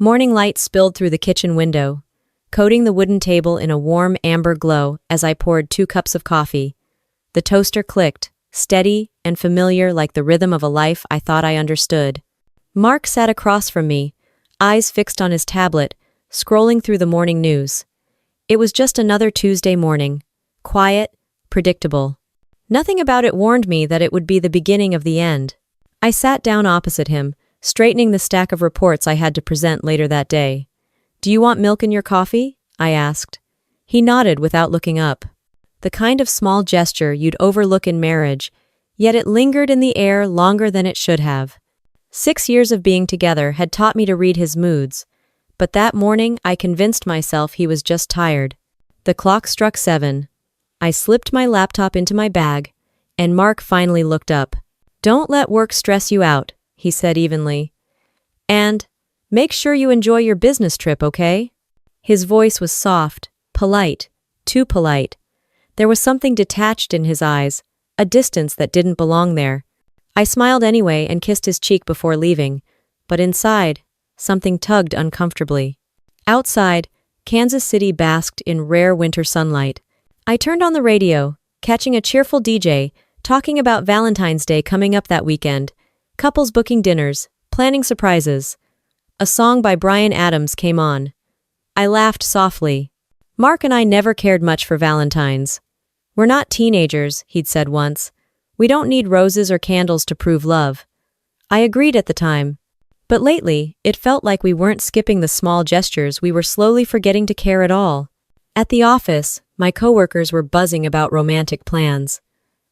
Morning light spilled through the kitchen window, coating the wooden table in a warm amber glow as I poured 2 cups of coffee. The toaster clicked, steady and familiar like the rhythm of a life I thought I understood. Mark sat across from me, eyes fixed on his tablet, scrolling through the morning news. It was just another Tuesday morning. Quiet, predictable. Nothing about it warned me that it would be the beginning of the end. I sat down opposite him, straightening the stack of reports I had to present later that day. "Do you want milk in your coffee?" I asked. He nodded without looking up. The kind of small gesture you'd overlook in marriage, yet it lingered in the air longer than it should have. 6 years of being together had taught me to read his moods, but that morning I convinced myself he was just tired. The clock struck 7. I slipped my laptop into my bag, and Mark finally looked up. "Don't let work stress you out," he said evenly. "And make sure you enjoy your business trip, okay?" His voice was soft, polite, too polite. There was something detached in his eyes, a distance that didn't belong there. I smiled anyway and kissed his cheek before leaving, but inside, something tugged uncomfortably. Outside, Kansas City basked in rare winter sunlight. I turned on the radio, catching a cheerful DJ, talking about Valentine's Day coming up that weekend, couples booking dinners, planning surprises. A song by Bryan Adams came on. I laughed softly. Mark and I never cared much for Valentines. "We're not teenagers," he'd said once. "We don't need roses or candles to prove love." I agreed at the time. But lately, it felt like we weren't skipping the small gestures, we were slowly forgetting to care at all. At the office, my coworkers were buzzing about romantic plans.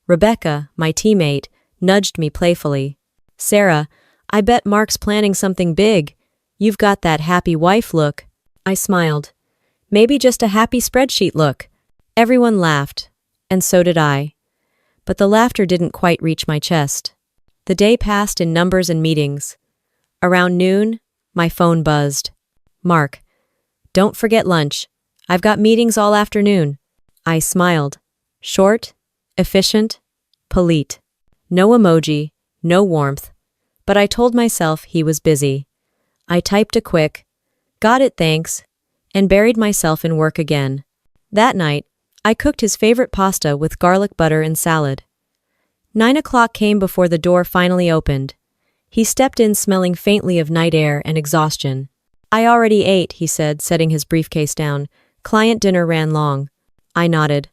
Rebecca, my teammate, nudged me playfully. "Sarah, I bet Mark's planning something big. You've got that happy wife look." I smiled. "Maybe just a happy spreadsheet look." Everyone laughed, and so did I. But the laughter didn't quite reach my chest. The day passed in numbers and meetings. Around noon, my phone buzzed. "Mark, don't forget lunch. I've got meetings all afternoon." I smiled. Short, efficient, polite. No emoji, no warmth. But I told myself he was busy. I typed a quick, "Got it, thanks," and buried myself in work again. That night, I cooked his favorite pasta with garlic butter and salad. 9 o'clock came before the door finally opened. He stepped in smelling faintly of night air and exhaustion. "I already ate," he said, setting his briefcase down. "Client dinner ran long." I nodded.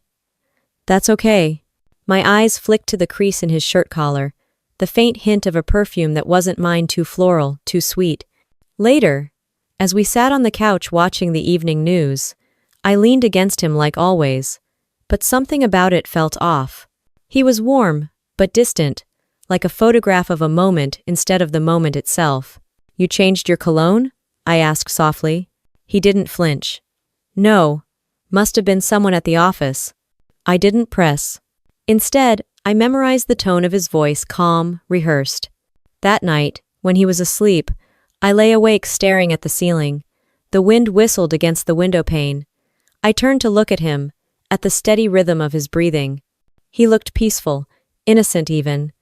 "That's okay." My eyes flicked to the crease in his shirt collar, the faint hint of a perfume that wasn't mine, too floral, too sweet. Later, as we sat on the couch watching the evening news, I leaned against him like always, but something about it felt off. He was warm, but distant, like a photograph of a moment instead of the moment itself. "You changed your cologne?" I asked softly. He didn't flinch. "No, must have been someone at the office." I didn't press. Instead, I memorized the tone of his voice, calm, rehearsed. That night, when he was asleep, I lay awake staring at the ceiling. The wind whistled against the window pane. I turned to look at him, at the steady rhythm of his breathing. He looked peaceful, innocent even.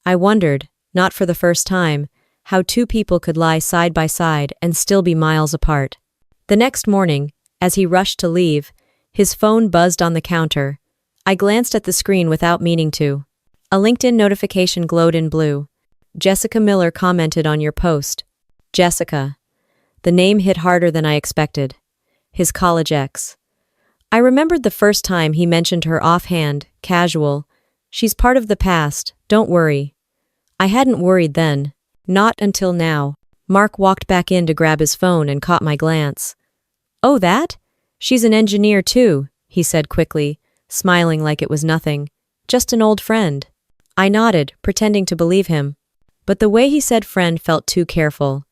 I wondered, not for the first time, how 2 people could lie side by side and still be miles apart. The next morning, as he rushed to leave, his phone buzzed on the counter. I glanced at the screen without meaning to. A LinkedIn notification glowed in blue. "Jessica Miller commented on your post." Jessica. The name hit harder than I expected. His college ex. I remembered the first time he mentioned her offhand, casual. "She's part of the past, don't worry." I hadn't worried then. Not until now. Mark walked back in to grab his phone and caught my glance. "Oh, that? She's an engineer too," he said quickly, smiling like it was nothing. "Just an old friend." I nodded, pretending to believe him. But the way he said friend felt too careful.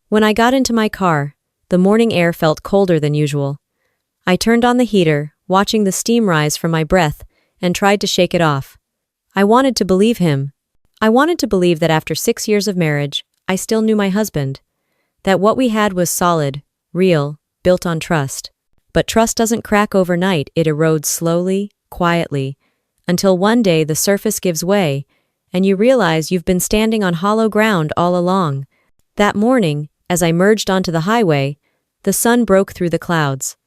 When I got into my car, the morning air felt colder than usual. I turned on the heater, watching the steam rise from my breath, and tried to shake it off. I wanted to believe him. I wanted to believe that after 6 years of marriage, I still knew my husband. That what we had was solid, real, built on trust. But trust doesn't crack overnight, it erodes slowly, quietly, until one day the surface gives way, and you realize you've been standing on hollow ground all along. That morning, As I merged onto the highway, the sun broke through the clouds.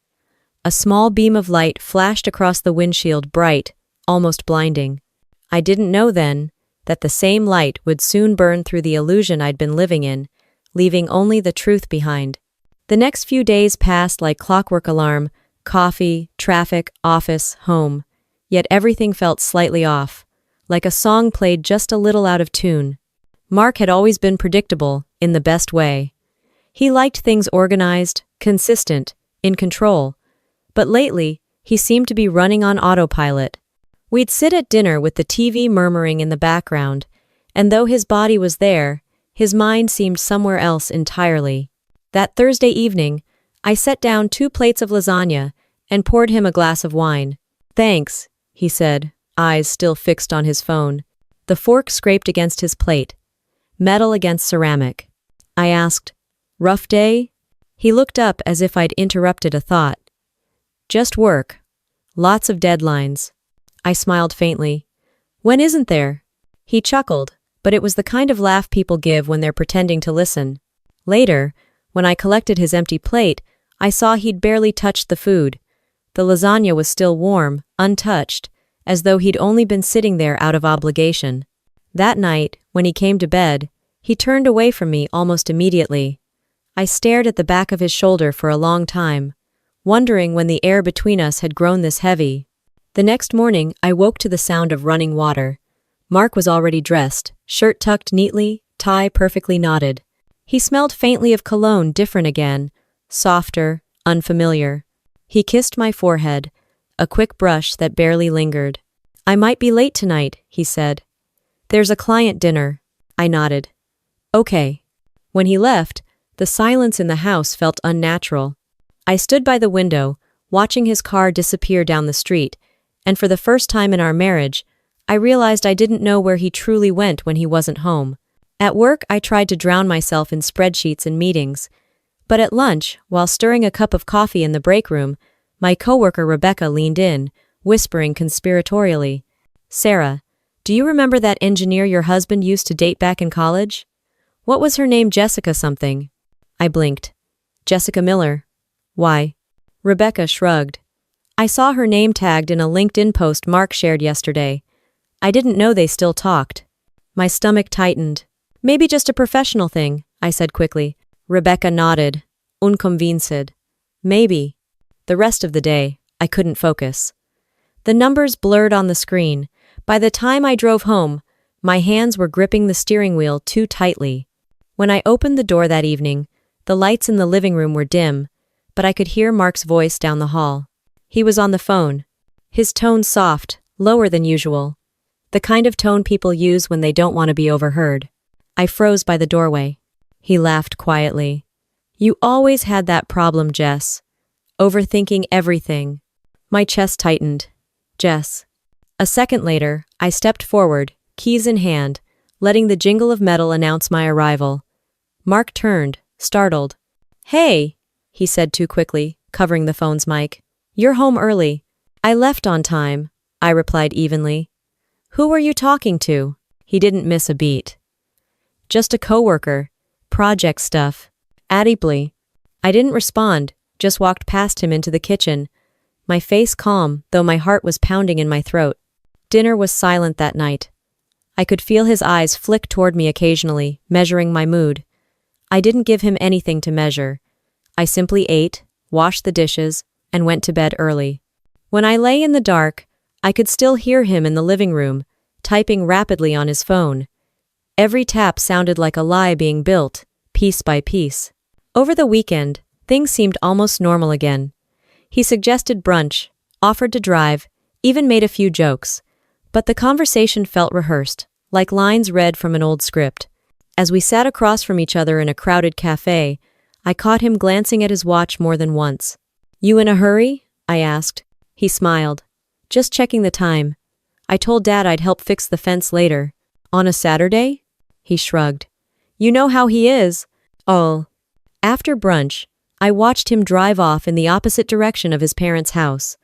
A small beam of light flashed across the windshield, bright, almost blinding. I didn't know then that the same light would soon burn through the illusion I'd been living in, leaving only the truth behind. The next few days passed like clockwork. Alarm, coffee, traffic, office, home. Yet everything felt slightly off, like a song played just a little out of tune. Mark had always been predictable, in the best way. He liked things organized, consistent, in control. But lately, he seemed to be running on autopilot. We'd sit at dinner with the TV murmuring in the background, and though his body was there, his mind seemed somewhere else entirely. That Thursday evening, I set down 2 plates of lasagna and poured him a glass of wine. "Thanks," he said, eyes still fixed on his phone. The fork scraped against his plate, metal against ceramic. I asked, "Rough day?" He looked up as if I'd interrupted a thought. "Just work. Lots of deadlines." I smiled faintly. "When isn't there?" He chuckled, but it was the kind of laugh people give when they're pretending to listen. Later, when I collected his empty plate, I saw he'd barely touched the food. The lasagna was still warm, untouched, as though he'd only been sitting there out of obligation. That night, when he came to bed, he turned away from me almost immediately. I stared at the back of his shoulder for a long time, wondering when the air between us had grown this heavy. The next morning, I woke to the sound of running water. Mark was already dressed, shirt tucked neatly, tie perfectly knotted. He smelled faintly of cologne, different again, softer, unfamiliar. He kissed my forehead, a quick brush that barely lingered. "I might be late tonight," he said. "There's a client dinner." I nodded. "Okay." When he left, the silence in the house felt unnatural. I stood by the window, watching his car disappear down the street, and for the first time in our marriage, I realized I didn't know where he truly went when he wasn't home. At work, I tried to drown myself in spreadsheets and meetings, but at lunch, while stirring a cup of coffee in the break room, my coworker Rebecca leaned in, whispering conspiratorially, "Sarah, do you remember that engineer your husband used to date back in college? What was her name? Jessica something?" I blinked. "Jessica Miller." "Why?" Rebecca shrugged. "I saw her name tagged in a LinkedIn post Mark shared yesterday. I didn't know they still talked." My stomach tightened. "Maybe just a professional thing," I said quickly. Rebecca nodded, unconvinced. "Maybe." The rest of the day, I couldn't focus. The numbers blurred on the screen. By the time I drove home, my hands were gripping the steering wheel too tightly. When I opened the door that evening, the lights in the living room were dim, but I could hear Mark's voice down the hall. He was on the phone. His tone soft, lower than usual. The kind of tone people use when they don't want to be overheard. I froze by the doorway. He laughed quietly. "You always had that problem, Jess. Overthinking everything." My chest tightened. "Jess." A second later, I stepped forward, keys in hand, letting the jingle of metal announce my arrival. Mark turned, startled. "Hey," he said too quickly, covering the phone's mic. "You're home early." "I left on time," I replied evenly. "Who were you talking to?" He didn't miss a beat. "Just a coworker. Project stuff." Audibly. I didn't respond, just walked past him into the kitchen, my face calm, though my heart was pounding in my throat. Dinner was silent that night. I could feel his eyes flick toward me occasionally, measuring my mood. I didn't give him anything to measure. I simply ate, washed the dishes, and went to bed early. When I lay in the dark, I could still hear him in the living room, typing rapidly on his phone. Every tap sounded like a lie being built, piece by piece. Over the weekend, things seemed almost normal again. He suggested brunch, offered to drive, even made a few jokes. But the conversation felt rehearsed, like lines read from an old script. As we sat across from each other in a crowded cafe, I caught him glancing at his watch more than once. "You in a hurry?" I asked. He smiled. "Just checking the time. I told Dad I'd help fix the fence later." "On a Saturday?" He shrugged. "You know how he is." "Oh." After brunch, I watched him drive off in the opposite direction of his parents' house.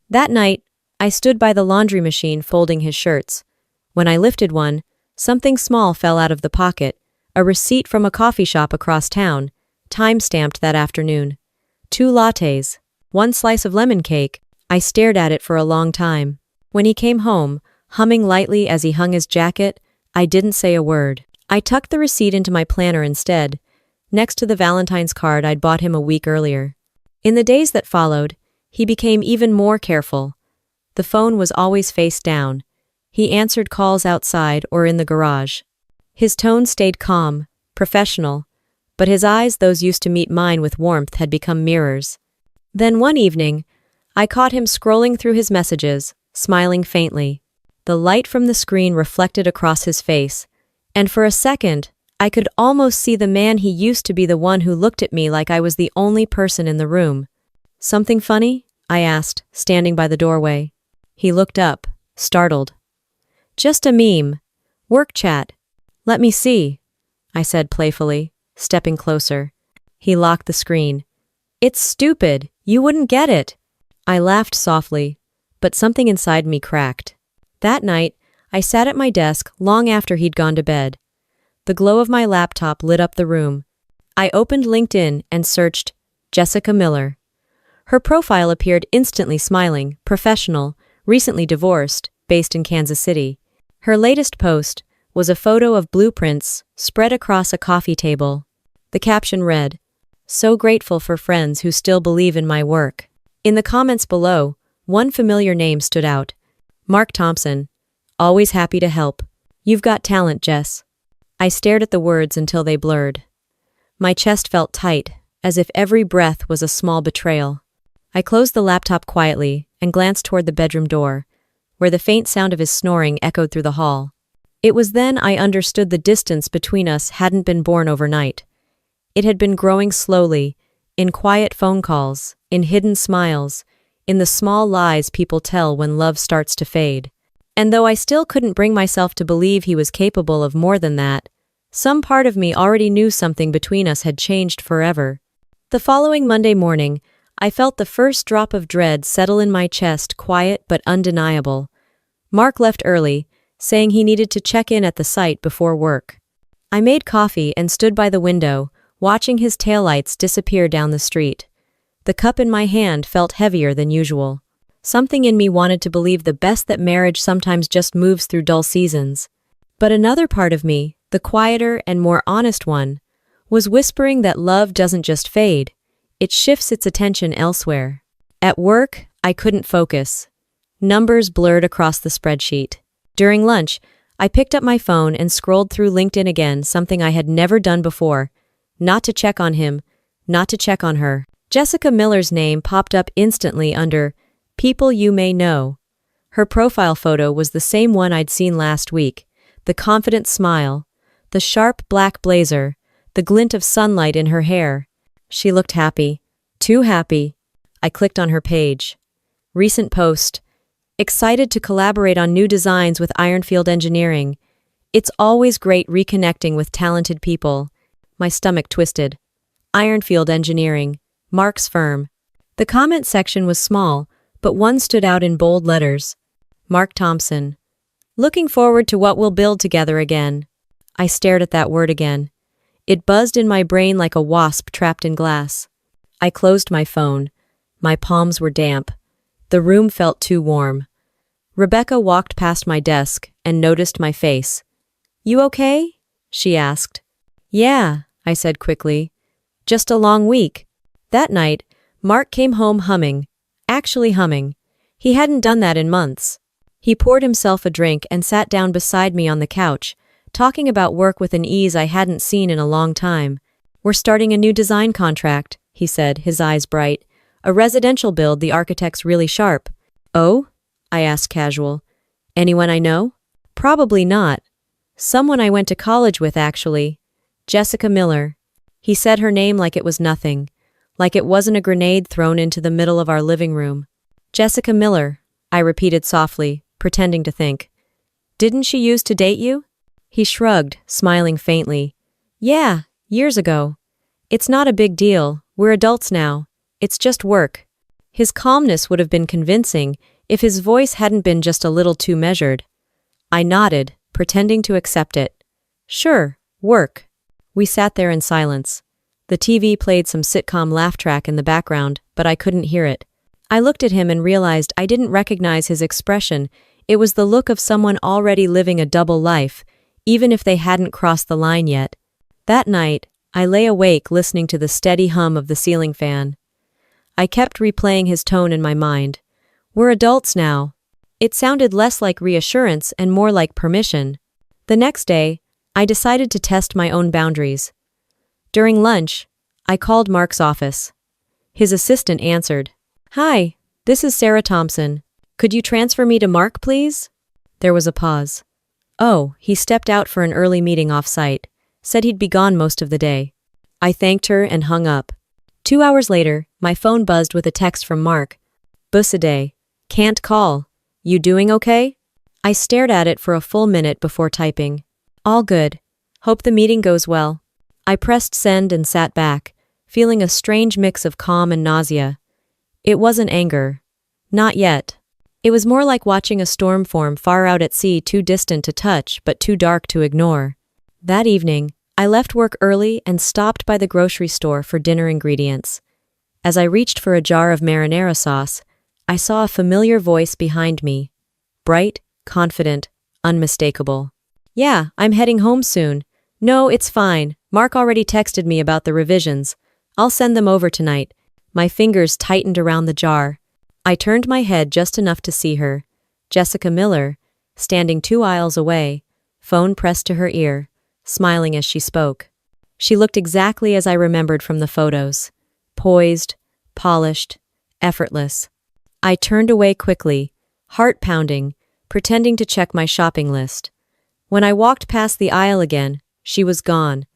That night, I stood by the laundry machine folding his shirts. When I lifted one, something small fell out of the pocket, a receipt from a coffee shop across town, time-stamped that afternoon. 2 lattes, 1 slice of lemon cake. I stared at it for a long time. When he came home, humming lightly as he hung his jacket, I didn't say a word. I tucked the receipt into my planner instead, next to the Valentine's card I'd bought him a week earlier. In the days that followed, he became even more careful. The phone was always face down. He answered calls outside or in the garage. His tone stayed calm, professional, but his eyes, those used to meet mine with warmth, had become mirrors. Then one evening, I caught him scrolling through his messages, smiling faintly. The light from the screen reflected across his face, and for a second, I could almost see the man he used to be, the one who looked at me like I was the only person in the room. "Something funny?" I asked, standing by the doorway. He looked up, startled. "Just a meme. Work chat." "Let me see," I said playfully, stepping closer. He locked the screen. "It's stupid. You wouldn't get it." I laughed softly, but something inside me cracked. That night, I sat at my desk long after he'd gone to bed. The glow of my laptop lit up the room. I opened LinkedIn and searched Jessica Miller. Her profile appeared instantly, smiling, professional, recently divorced, based in Kansas City. Her latest post was a photo of blueprints spread across a coffee table. The caption read, "So grateful for friends who still believe in my work." In the comments below, one familiar name stood out. Mark Thompson. "Always happy to help. You've got talent, Jess." I stared at the words until they blurred. My chest felt tight, as if every breath was a small betrayal. I closed the laptop quietly and glanced toward the bedroom door, where the faint sound of his snoring echoed through the hall. It was then I understood the distance between us hadn't been born overnight. It had been growing slowly, in quiet phone calls, in hidden smiles, in the small lies people tell when love starts to fade. And though I still couldn't bring myself to believe he was capable of more than that, some part of me already knew something between us had changed forever. The following Monday morning, I felt the first drop of dread settle in my chest, quiet but undeniable. Mark left early, saying he needed to check in at the site before work. I made coffee and stood by the window, watching his taillights disappear down the street. The cup in my hand felt heavier than usual. Something in me wanted to believe the best, that marriage sometimes just moves through dull seasons. But another part of me, the quieter and more honest one, was whispering that love doesn't just fade, it shifts its attention elsewhere. At work, I couldn't focus. Numbers blurred across the spreadsheet. During lunch, I picked up my phone and scrolled through LinkedIn again, something I had never done before. Not to check on him, not to check on her. Jessica Miller's name popped up instantly under People You May Know. Her profile photo was the same one I'd seen last week. The confident smile, the sharp black blazer, the glint of sunlight in her hair. She looked happy. Too happy. I clicked on her page. Recent post. Excited to collaborate on new designs with Ironfield Engineering. It's always great reconnecting with talented people. My stomach twisted. Ironfield Engineering. Mark's firm. The comment section was small, but one stood out in bold letters. Mark Thompson. Looking forward to what we'll build together again. I stared at that word again. It buzzed in my brain like a wasp trapped in glass. I closed my phone. My palms were damp. The room felt too warm. Rebecca walked past my desk and noticed my face. "You okay?" she asked. "Yeah," I said quickly. "Just a long week." That night, Mark came home humming. Actually humming. He hadn't done that in months. He poured himself a drink and sat down beside me on the couch, talking about work with an ease I hadn't seen in a long time. "We're starting a new design contract," he said, his eyes bright. "A residential build, the architect's really sharp." "Oh?" I asked casual. "Anyone I know?" "Probably not. Someone I went to college with, actually. Jessica Miller." He said her name like it was nothing, like it wasn't a grenade thrown into the middle of our living room. "Jessica Miller," I repeated softly, pretending to think. "Didn't she used to date you?" He shrugged, smiling faintly. "Yeah, years ago. It's not a big deal. We're adults now. It's just work." His calmness would have been convincing if his voice hadn't been just a little too measured. I nodded, pretending to accept it. "Sure, work." We sat there in silence. The TV played some sitcom laugh track in the background, but I couldn't hear it. I looked at him and realized I didn't recognize his expression. It was the look of someone already living a double life, even if they hadn't crossed the line yet. That night, I lay awake listening to the steady hum of the ceiling fan. I kept replaying his tone in my mind. We're adults now. It sounded less like reassurance and more like permission. The next day, I decided to test my own boundaries. During lunch, I called Mark's office. His assistant answered. "Hi, this is Sarah Thompson. Could you transfer me to Mark, please?" There was a pause. "Oh, he stepped out for an early meeting off-site. Said he'd be gone most of the day." I thanked her and hung up. 2 hours later, my phone buzzed with a text from Mark. "Bussaday. Can't call. You doing okay?" I stared at it for a full minute before typing. "All good. Hope the meeting goes well." I pressed send and sat back, feeling a strange mix of calm and nausea. It wasn't anger. Not yet. It was more like watching a storm form far out at sea, too distant to touch but too dark to ignore. That evening, I left work early and stopped by the grocery store for dinner ingredients. As I reached for a jar of marinara sauce, I saw a familiar voice behind me. Bright, confident, unmistakable. "Yeah, I'm heading home soon." "No, it's fine. Mark already texted me about the revisions. I'll send them over tonight." My fingers tightened around the jar. I turned my head just enough to see her. Jessica Miller, standing 2 aisles away, phone pressed to her ear, smiling as she spoke. She looked exactly as I remembered from the photos. Poised, polished, effortless. I turned away quickly, heart pounding, pretending to check my shopping list. When I walked past the aisle again, she was gone,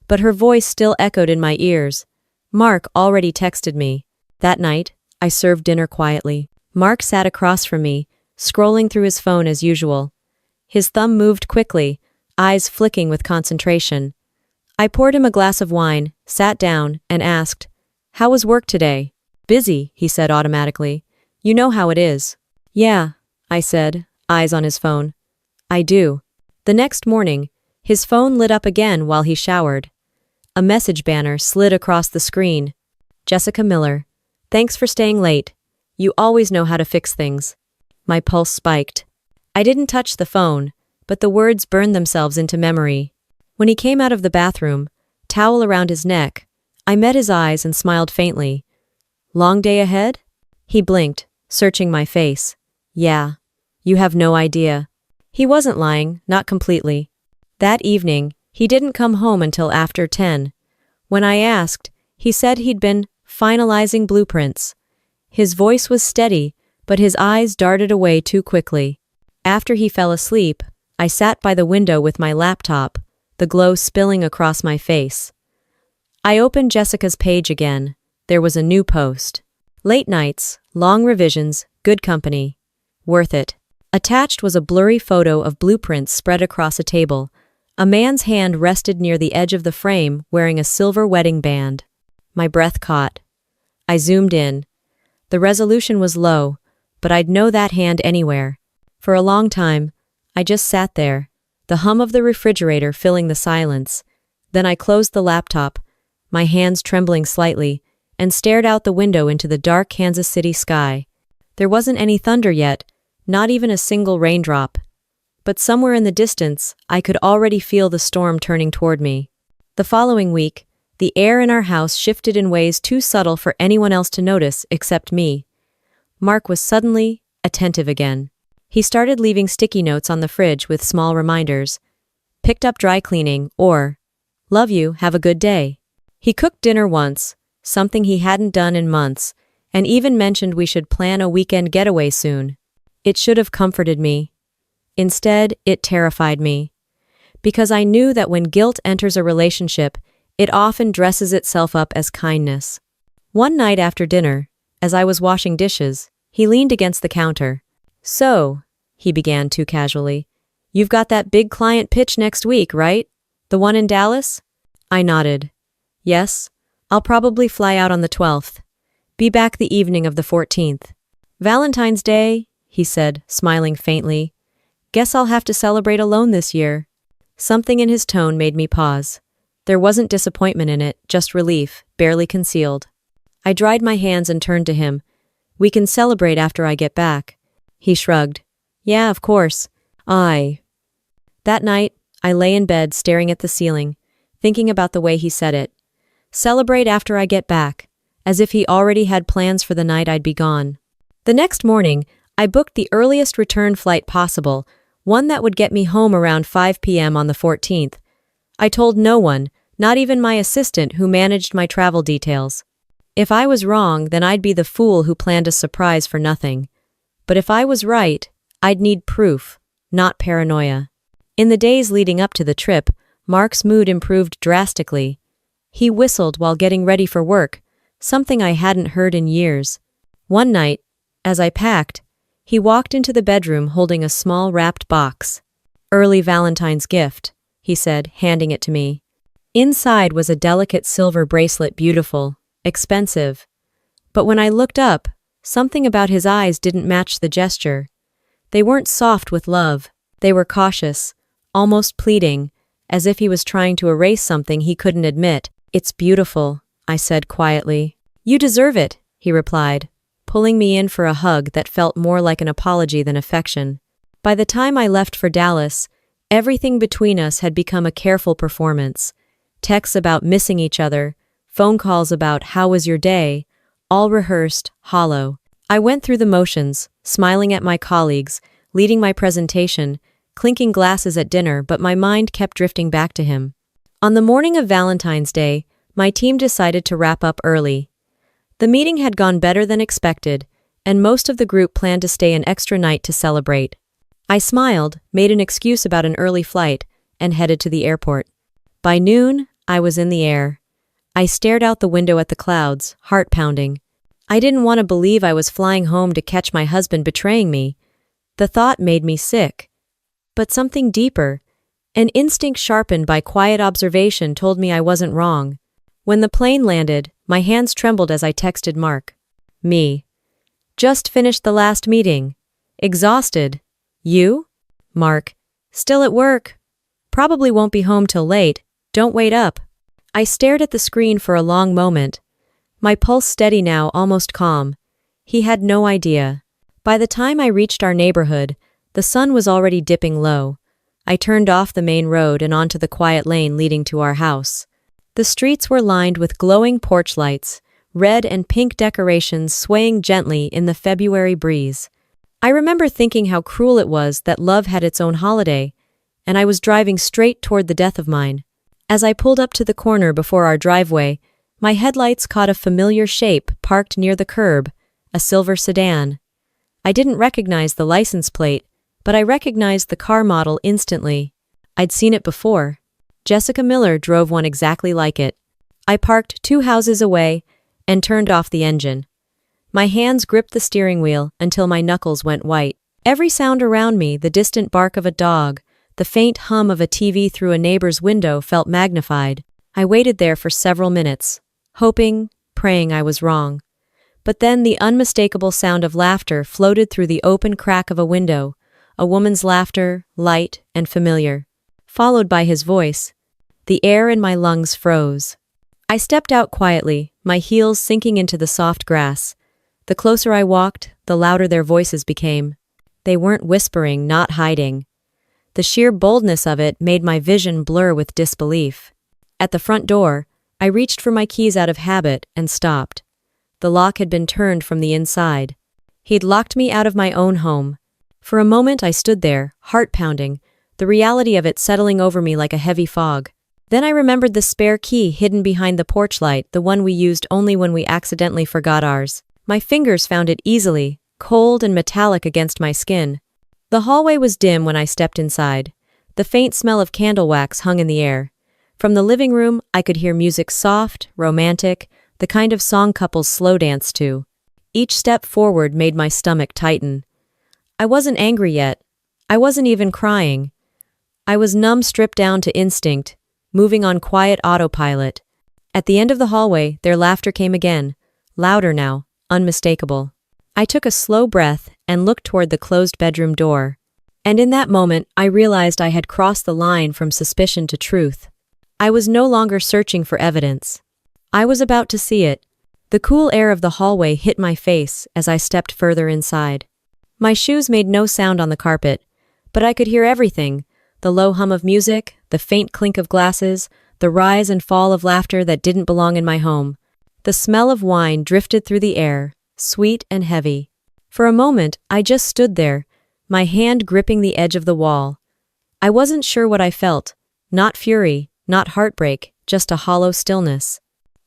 but her voice still echoed in my ears. Mark already texted me. That night, I served dinner quietly. Mark sat across from me, scrolling through his phone as usual. His thumb moved quickly, eyes flicking with concentration. I poured him a glass of wine, sat down, and asked, "How was work today?" "Busy," he said automatically. "You know how it is." "Yeah," I said, eyes on his phone. "I do." The next morning, his phone lit up again while he showered. A message banner slid across the screen. "Jessica Miller. Thanks for staying late. You always know how to fix things." My pulse spiked. I didn't touch the phone, but the words burned themselves into memory. When he came out of the bathroom, towel around his neck, I met his eyes and smiled faintly. "Long day ahead?" He blinked, searching my face. "Yeah. You have no idea." He wasn't lying, not completely. That evening, he didn't come home until after 10. When I asked, he said he'd been finalizing blueprints. His voice was steady, but his eyes darted away too quickly. After he fell asleep, I sat by the window with my laptop, the glow spilling across my face. I opened Jessica's page again. There was a new post. "Late nights, long revisions, good company. Worth it." Attached was a blurry photo of blueprints spread across a table. A man's hand rested near the edge of the frame, wearing a silver wedding band. My breath caught. I zoomed in. The resolution was low, but I'd know that hand anywhere. For a long time, I just sat there, the hum of the refrigerator filling the silence. Then I closed the laptop, my hands trembling slightly, and stared out the window into the dark Kansas City sky. There wasn't any thunder yet, not even a single raindrop. But somewhere in the distance, I could already feel the storm turning toward me. The following week, the air in our house shifted in ways too subtle for anyone else to notice except me. Mark was suddenly attentive again. He started leaving sticky notes on the fridge with small reminders. "Picked up dry cleaning," or "Love you, have a good day." He cooked dinner once, something he hadn't done in months, and even mentioned we should plan a weekend getaway soon. It should have comforted me. Instead, it terrified me. Because I knew that when guilt enters a relationship, it often dresses itself up as kindness. One night after dinner, as I was washing dishes, he leaned against the counter. "So," he began too casually, "you've got that big client pitch next week, right? The one in Dallas?" I nodded. "Yes, I'll probably fly out on the 12th. Be back the evening of the 14th. "Valentine's Day," he said, smiling faintly. "Guess I'll have to celebrate alone this year." Something in his tone made me pause. There wasn't disappointment in it, just relief, barely concealed. I dried my hands and turned to him. "We can celebrate after I get back." He shrugged. "Yeah, of course. That night, I lay in bed staring at the ceiling, thinking about the way he said it. Celebrate after I get back, as if he already had plans for the night I'd be gone. The next morning, I booked the earliest return flight possible, one that would get me home around 5 p.m. on the 14th. I told no one, not even my assistant who managed my travel details. If I was wrong, then I'd be the fool who planned a surprise for nothing. But if I was right, I'd need proof, not paranoia. In the days leading up to the trip, Mark's mood improved drastically. He whistled while getting ready for work, something I hadn't heard in years. One night, as I packed, he walked into the bedroom holding a small wrapped box. "Early Valentine's gift," he said, handing it to me. Inside was a delicate silver bracelet, beautiful, expensive. But when I looked up, something about his eyes didn't match the gesture. They weren't soft with love. They were cautious, almost pleading, as if he was trying to erase something he couldn't admit. "It's beautiful," I said quietly. "You deserve it," he replied, pulling me in for a hug that felt more like an apology than affection. By the time I left for Dallas, everything between us had become a careful performance. Texts about missing each other, phone calls about "how was your day," all rehearsed, hollow. I went through the motions, smiling at my colleagues, leading my presentation, clinking glasses at dinner, but my mind kept drifting back to him. On the morning of Valentine's Day, my team decided to wrap up early. The meeting had gone better than expected, and most of the group planned to stay an extra night to celebrate. I smiled, made an excuse about an early flight, and headed to the airport. By noon, I was in the air. I stared out the window at the clouds, heart pounding. I didn't want to believe I was flying home to catch my husband betraying me. The thought made me sick. But something deeper, an instinct sharpened by quiet observation, told me I wasn't wrong. When the plane landed, my hands trembled as I texted Mark. Me. Just finished the last meeting. Exhausted. You? Mark. Still at work. Probably won't be home till late. Don't wait up. I stared at the screen for a long moment. My pulse steady now, almost calm. He had no idea. By the time I reached our neighborhood, the sun was already dipping low. I turned off the main road and onto the quiet lane leading to our house. The streets were lined with glowing porch lights, red and pink decorations swaying gently in the February breeze. I remember thinking how cruel it was that love had its own holiday, and I was driving straight toward the death of mine. As I pulled up to the corner before our driveway, my headlights caught a familiar shape parked near the curb, a silver sedan. I didn't recognize the license plate, but I recognized the car model instantly. I'd seen it before. Jessica Miller drove one exactly like it. I parked 2 houses away and turned off the engine. My hands gripped the steering wheel until my knuckles went white. Every sound around me, the distant bark of a dog, the faint hum of a TV through a neighbor's window, felt magnified. I waited there for several minutes, hoping, praying I was wrong. But then the unmistakable sound of laughter floated through the open crack of a window, a woman's laughter, light and familiar. Followed by his voice. The air in my lungs froze. I stepped out quietly, my heels sinking into the soft grass. The closer I walked, the louder their voices became. They weren't whispering, not hiding. The sheer boldness of it made my vision blur with disbelief. At the front door, I reached for my keys out of habit and stopped. The lock had been turned from the inside. He'd locked me out of my own home. For a moment I stood there, heart pounding, the reality of it settling over me like a heavy fog. Then I remembered the spare key hidden behind the porch light, the one we used only when we accidentally forgot ours. My fingers found it easily, cold and metallic against my skin. The hallway was dim when I stepped inside. The faint smell of candle wax hung in the air. From the living room, I could hear music, soft, romantic, the kind of song couples slow dance to. Each step forward made my stomach tighten. I wasn't angry yet. I wasn't even crying. I was numb, stripped down to instinct, moving on quiet autopilot. At the end of the hallway, their laughter came again, louder now, unmistakable. I took a slow breath and looked toward the closed bedroom door. And in that moment, I realized I had crossed the line from suspicion to truth. I was no longer searching for evidence. I was about to see it. The cool air of the hallway hit my face as I stepped further inside. My shoes made no sound on the carpet, but I could hear everything: the low hum of music, the faint clink of glasses, the rise and fall of laughter that didn't belong in my home. The smell of wine drifted through the air, sweet and heavy. For a moment, I just stood there, my hand gripping the edge of the wall. I wasn't sure what I felt. Not fury, not heartbreak, just a hollow stillness.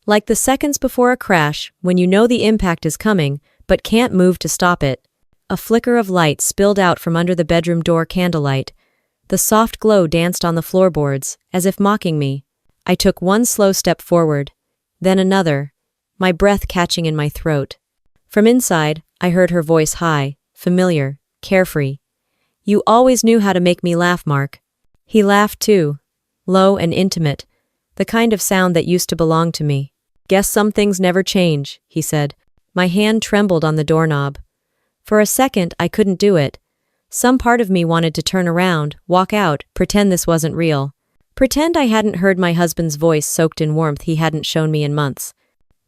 Like the seconds before a crash, when you know the impact is coming, but can't move to stop it. A flicker of light spilled out from under the bedroom door candlelight. The soft glow danced on the floorboards, as if mocking me. I took one slow step forward, then another, my breath catching in my throat. From inside, I heard her voice high, familiar, carefree. "You always knew how to make me laugh, Mark." He laughed too, low and intimate, the kind of sound that used to belong to me. "Guess some things never change," he said. My hand trembled on the doorknob. For a second, I couldn't do it. Some part of me wanted to turn around, walk out, pretend this wasn't real. Pretend I hadn't heard my husband's voice soaked in warmth he hadn't shown me in months.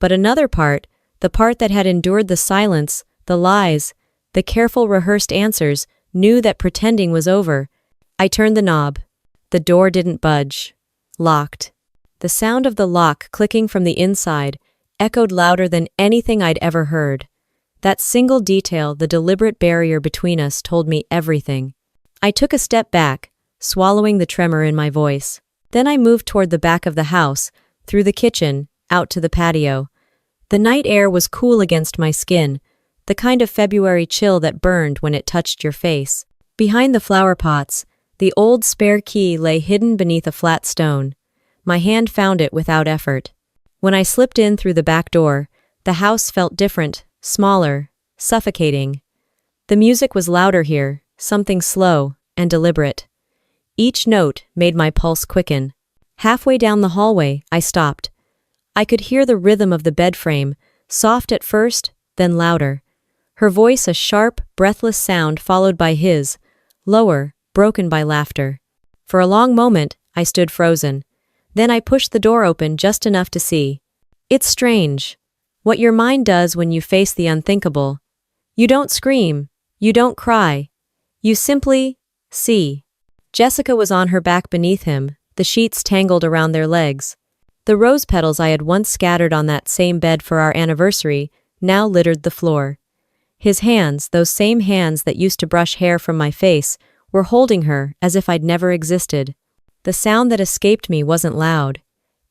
But another part, the part that had endured the silence, the lies, the careful rehearsed answers, knew that pretending was over. I turned the knob. The door didn't budge. Locked. The sound of the lock clicking from the inside echoed louder than anything I'd ever heard. That single detail, the deliberate barrier between us, told me everything. I took a step back, swallowing the tremor in my voice. Then I moved toward the back of the house, through the kitchen, out to the patio. The night air was cool against my skin, the kind of February chill that burned when it touched your face. Behind the flower pots, the old spare key lay hidden beneath a flat stone. My hand found it without effort. When I slipped in through the back door, the house felt different, smaller, suffocating. The music was louder here, something slow and deliberate. Each note made my pulse quicken. Halfway down the hallway, I stopped. I could hear the rhythm of the bed frame, soft at first, then louder. Her voice a sharp, breathless sound followed by his, lower, broken by laughter. For a long moment, I stood frozen. Then I pushed the door open just enough to see. It's strange. What your mind does when you face the unthinkable. You don't scream. You don't cry. You simply see. Jessica was on her back beneath him, the sheets tangled around their legs. The rose petals I had once scattered on that same bed for our anniversary now littered the floor. His hands, those same hands that used to brush hair from my face, were holding her as if I'd never existed. The sound that escaped me wasn't loud.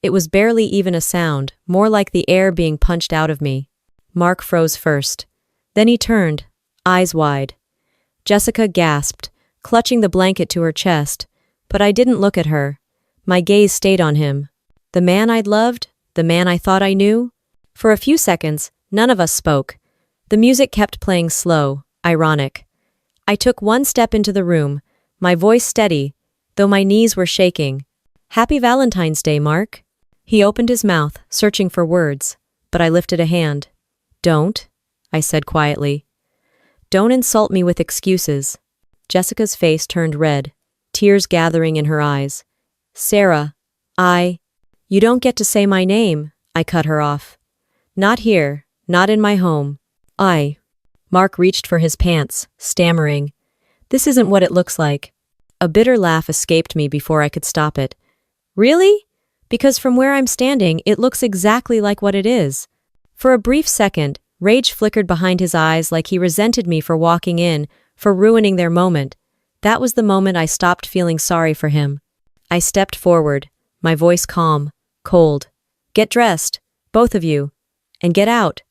It was barely even a sound, more like the air being punched out of me. Mark froze first. Then he turned, eyes wide. Jessica gasped, clutching the blanket to her chest, but I didn't look at her. My gaze stayed on him. The man I'd loved, the man I thought I knew. For a few seconds, none of us spoke. The music kept playing slow, ironic. I took one step into the room, my voice steady, though my knees were shaking. "Happy Valentine's Day, Mark." He opened his mouth, searching for words, but I lifted a hand. "Don't," I said quietly. "Don't insult me with excuses." Jessica's face turned red, tears gathering in her eyes. "Sarah, You don't get to say my name," I cut her off. "Not here, not in my home. Mark reached for his pants, stammering. "This isn't what it looks like." A bitter laugh escaped me before I could stop it. "Really? Because from where I'm standing, it looks exactly like what it is." For a brief second, rage flickered behind his eyes like he resented me for walking in, for ruining their moment. That was the moment I stopped feeling sorry for him. I stepped forward, my voice calm, cold. "Get dressed, both of you, and get out."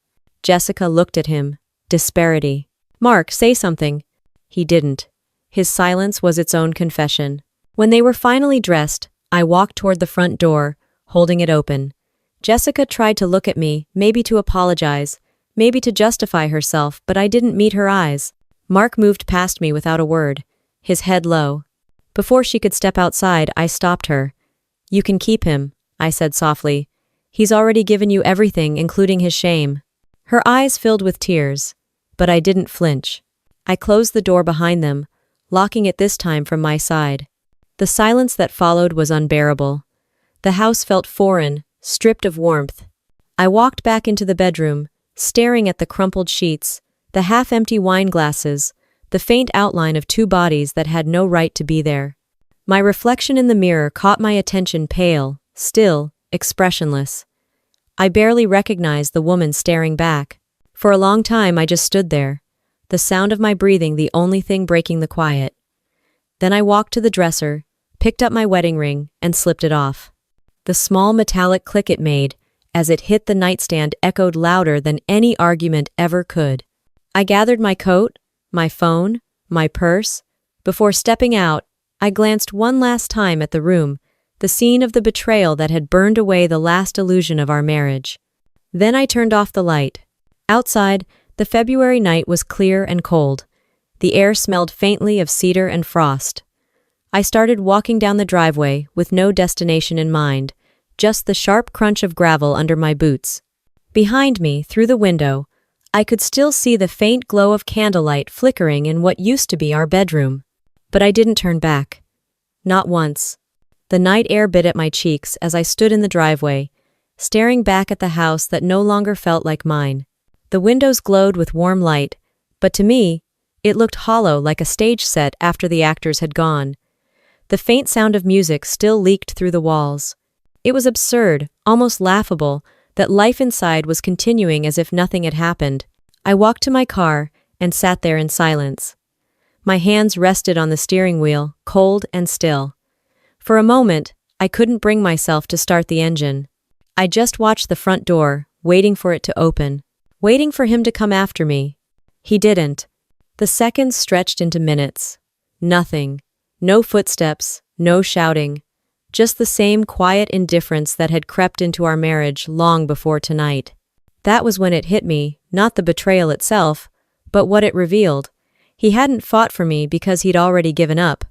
Jessica looked at him, disparity. "Mark, say something." He didn't. His silence was its own confession. When they were finally dressed, I walked toward the front door, holding it open. Jessica tried to look at me, maybe to apologize, maybe to justify herself, but I didn't meet her eyes. Mark moved past me without a word, his head low. Before she could step outside, I stopped her. "You can keep him," I said softly. "He's already given you everything, including his shame." Her eyes filled with tears, but I didn't flinch. I closed the door behind them, locking it this time from my side. The silence that followed was unbearable. The house felt foreign, stripped of warmth. I walked back into the bedroom, staring at the crumpled sheets, the half-empty wine glasses, the faint outline of two bodies that had no right to be there. My reflection in the mirror caught my attention, pale, still, expressionless. I barely recognized the woman staring back. For a long time I just stood there, the sound of my breathing the only thing breaking the quiet. Then I walked to the dresser, picked up my wedding ring, and slipped it off. The small metallic click it made, as it hit the nightstand, echoed louder than any argument ever could. I gathered my coat, my phone, my purse. Before stepping out, I glanced one last time at the room, the scene of the betrayal that had burned away the last illusion of our marriage. Then I turned off the light. Outside, the February night was clear and cold. The air smelled faintly of cedar and frost. I started walking down the driveway with no destination in mind, just the sharp crunch of gravel under my boots. Behind me, through the window, I could still see the faint glow of candlelight flickering in what used to be our bedroom. But I didn't turn back. Not once. The night air bit at my cheeks as I stood in the driveway, staring back at the house that no longer felt like mine. The windows glowed with warm light, but to me, it looked hollow, like a stage set after the actors had gone. The faint sound of music still leaked through the walls. It was absurd, almost laughable, that life inside was continuing as if nothing had happened. I walked to my car and sat there in silence. My hands rested on the steering wheel, cold and still. For a moment, I couldn't bring myself to start the engine. I just watched the front door, waiting for it to open, waiting for him to come after me. He didn't. The seconds stretched into minutes. Nothing. No footsteps, no shouting. Just the same quiet indifference that had crept into our marriage long before tonight. That was when it hit me, not the betrayal itself, but what it revealed. He hadn't fought for me because he'd already given up.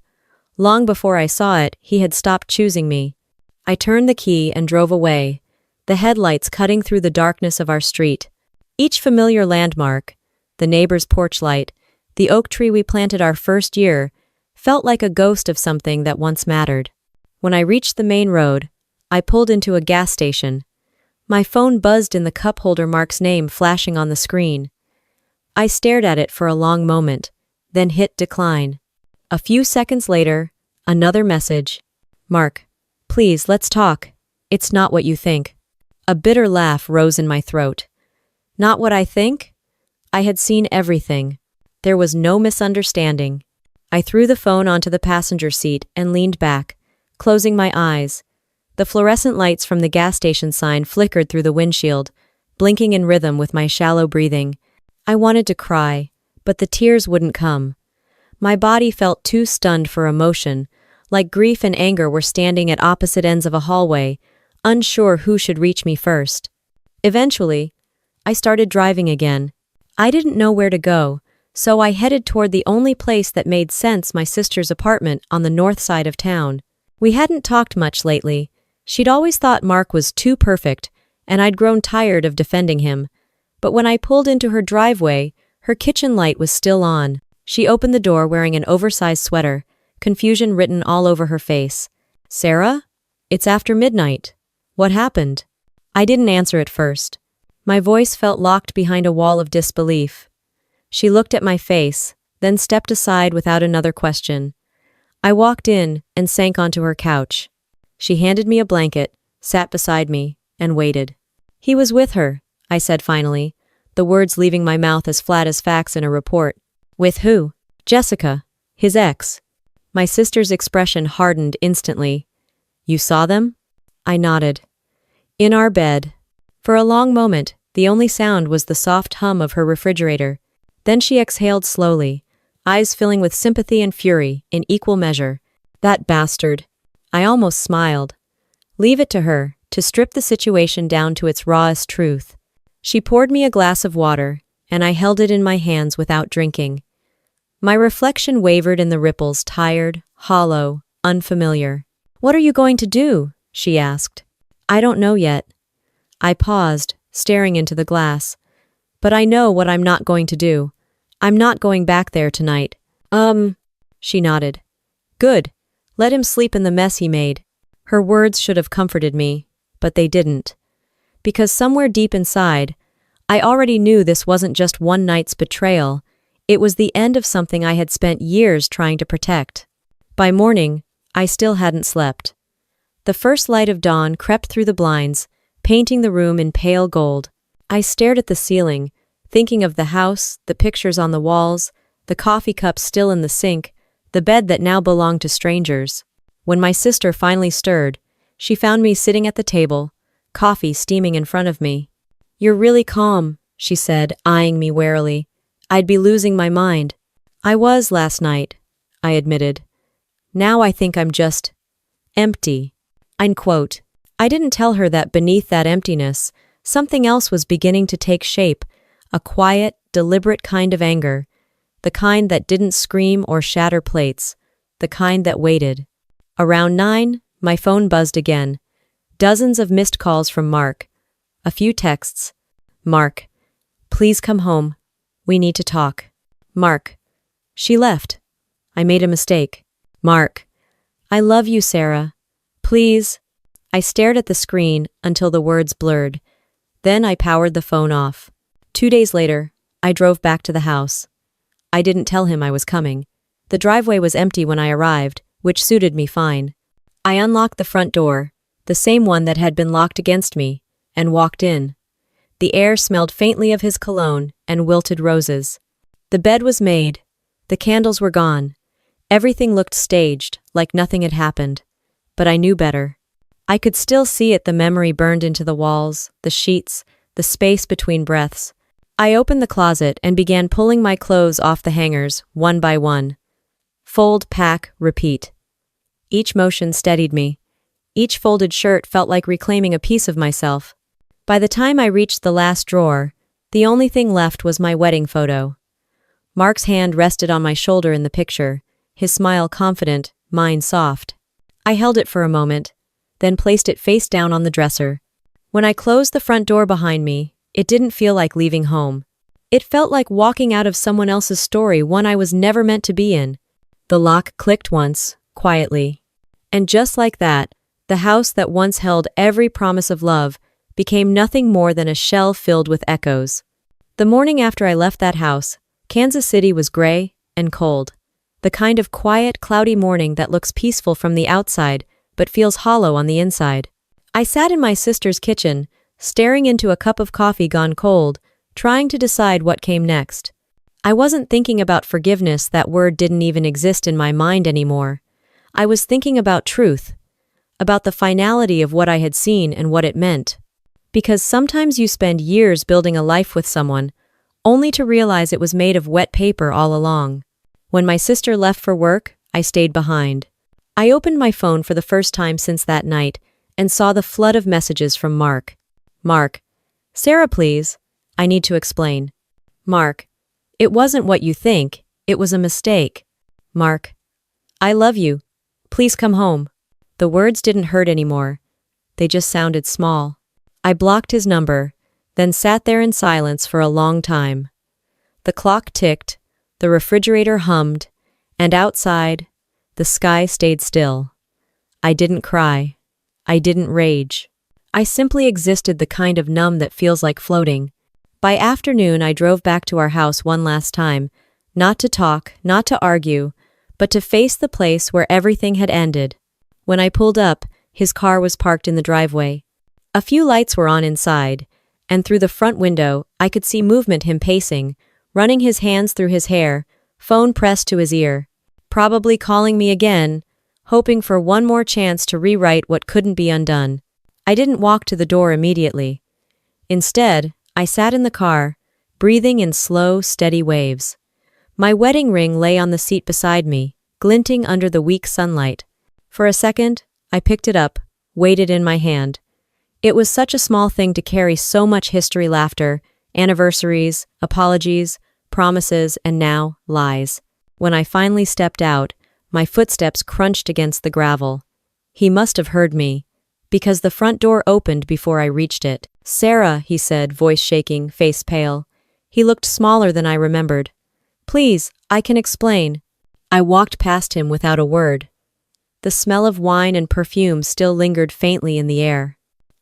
Long before I saw it, he had stopped choosing me. I turned the key and drove away, the headlights cutting through the darkness of our street. Each familiar landmark, the neighbor's porch light, the oak tree we planted our first year, felt like a ghost of something that once mattered. When I reached the main road, I pulled into a gas station. My phone buzzed in the cup holder, Mark's name flashing on the screen. I stared at it for a long moment, then hit decline. A few seconds later, another message. Mark, please, let's talk. It's not what you think. A bitter laugh rose in my throat. Not what I think? I had seen everything. There was no misunderstanding. I threw the phone onto the passenger seat and leaned back, closing my eyes. The fluorescent lights from the gas station sign flickered through the windshield, blinking in rhythm with my shallow breathing. I wanted to cry, but the tears wouldn't come. My body felt too stunned for emotion, like grief and anger were standing at opposite ends of a hallway, unsure who should reach me first. Eventually, I started driving again. I didn't know where to go, so I headed toward the only place that made sense, my sister's apartment on the north side of town. We hadn't talked much lately. She'd always thought Mark was too perfect, and I'd grown tired of defending him. But when I pulled into her driveway, her kitchen light was still on. She opened the door wearing an oversized sweater, confusion written all over her face. Sarah? It's after midnight. What happened? I didn't answer at first. My voice felt locked behind a wall of disbelief. She looked at my face, then stepped aside without another question. I walked in and sank onto her couch. She handed me a blanket, sat beside me, and waited. He was with her, I said finally, the words leaving my mouth as flat as facts in a report. With who? Jessica, his ex. My sister's expression hardened instantly. You saw them? I nodded. In our bed. For a long moment, the only sound was the soft hum of her refrigerator. Then she exhaled slowly, eyes filling with sympathy and fury in equal measure. That bastard. I almost smiled. Leave it to her, to strip the situation down to its rawest truth. She poured me a glass of water, and I held it in my hands without drinking. My reflection wavered in the ripples, tired, hollow, unfamiliar. What are you going to do? She asked. I don't know yet. I paused, staring into the glass. But I know what I'm not going to do. I'm not going back there tonight. She nodded. Good. Let him sleep in the mess he made. Her words should have comforted me, but they didn't. Because somewhere deep inside, I already knew this wasn't just one night's betrayal, it was the end of something I had spent years trying to protect. By morning, I still hadn't slept. The first light of dawn crept through the blinds, painting the room in pale gold. I stared at the ceiling, thinking of the house, the pictures on the walls, the coffee cups still in the sink, the bed that now belonged to strangers. When my sister finally stirred, she found me sitting at the table, coffee steaming in front of me. "You're really calm," she said, eyeing me warily. "I'd be losing my mind." "I was last night," I admitted. "Now I think I'm just empty." Unquote. I didn't tell her that beneath that emptiness, something else was beginning to take shape, a quiet, deliberate kind of anger, the kind that didn't scream or shatter plates, the kind that waited. Around 9, my phone buzzed again. Dozens of missed calls from Mark. A few texts. "Mark, please come home. We need to talk." "Mark, she left. I made a mistake." "Mark, I love you, Sarah. Please." I stared at the screen until the words blurred. Then I powered the phone off. 2 days later, I drove back to the house. I didn't tell him I was coming. The driveway was empty when I arrived, which suited me fine. I unlocked the front door, the same one that had been locked against me, and walked in. The air smelled faintly of his cologne and wilted roses. The bed was made. The candles were gone. Everything looked staged, like nothing had happened. But I knew better. I could still see it, the memory burned into the walls, the sheets, the space between breaths. I opened the closet and began pulling my clothes off the hangers, one by one. Fold, pack, repeat. Each motion steadied me. Each folded shirt felt like reclaiming a piece of myself. By the time I reached the last drawer, the only thing left was my wedding photo. Mark's hand rested on my shoulder in the picture, his smile confident, mine soft. I held it for a moment, then placed it face down on the dresser. When I closed the front door behind me, it didn't feel like leaving home. It felt like walking out of someone else's story, one I was never meant to be in. The lock clicked once, quietly. And just like that, the house that once held every promise of love became nothing more than a shell filled with echoes. The morning after I left that house, Kansas City was gray and cold. The kind of quiet, cloudy morning that looks peaceful from the outside, but feels hollow on the inside. I sat in my sister's kitchen, staring into a cup of coffee gone cold, trying to decide what came next. I wasn't thinking about forgiveness, that word didn't even exist in my mind anymore. I was thinking about truth, about the finality of what I had seen and what it meant. Because sometimes you spend years building a life with someone, only to realize it was made of wet paper all along. When my sister left for work, I stayed behind. I opened my phone for the first time since that night and saw the flood of messages from Mark. "Mark, Sarah, please. I need to explain." "Mark, it wasn't what you think. It was a mistake." "Mark, I love you. Please come home." The words didn't hurt anymore. They just sounded small. I blocked his number, then sat there in silence for a long time. The clock ticked, the refrigerator hummed, and outside, the sky stayed still. I didn't cry. I didn't rage. I simply existed, the kind of numb that feels like floating. By afternoon, I drove back to our house one last time, not to talk, not to argue, but to face the place where everything had ended. When I pulled up, his car was parked in the driveway. A few lights were on inside, and through the front window, I could see movement, him pacing, running his hands through his hair, phone pressed to his ear. Probably calling me again, hoping for one more chance to rewrite what couldn't be undone. I didn't walk to the door immediately. Instead, I sat in the car, breathing in slow, steady waves. My wedding ring lay on the seat beside me, glinting under the weak sunlight. For a second, I picked it up, weighed it in my hand. It was such a small thing to carry so much history, laughter, anniversaries, apologies, promises, and now, lies. When I finally stepped out, my footsteps crunched against the gravel. He must have heard me, because the front door opened before I reached it. "Sarah," he said, voice shaking, face pale. He looked smaller than I remembered. "Please, I can explain." I walked past him without a word. The smell of wine and perfume still lingered faintly in the air.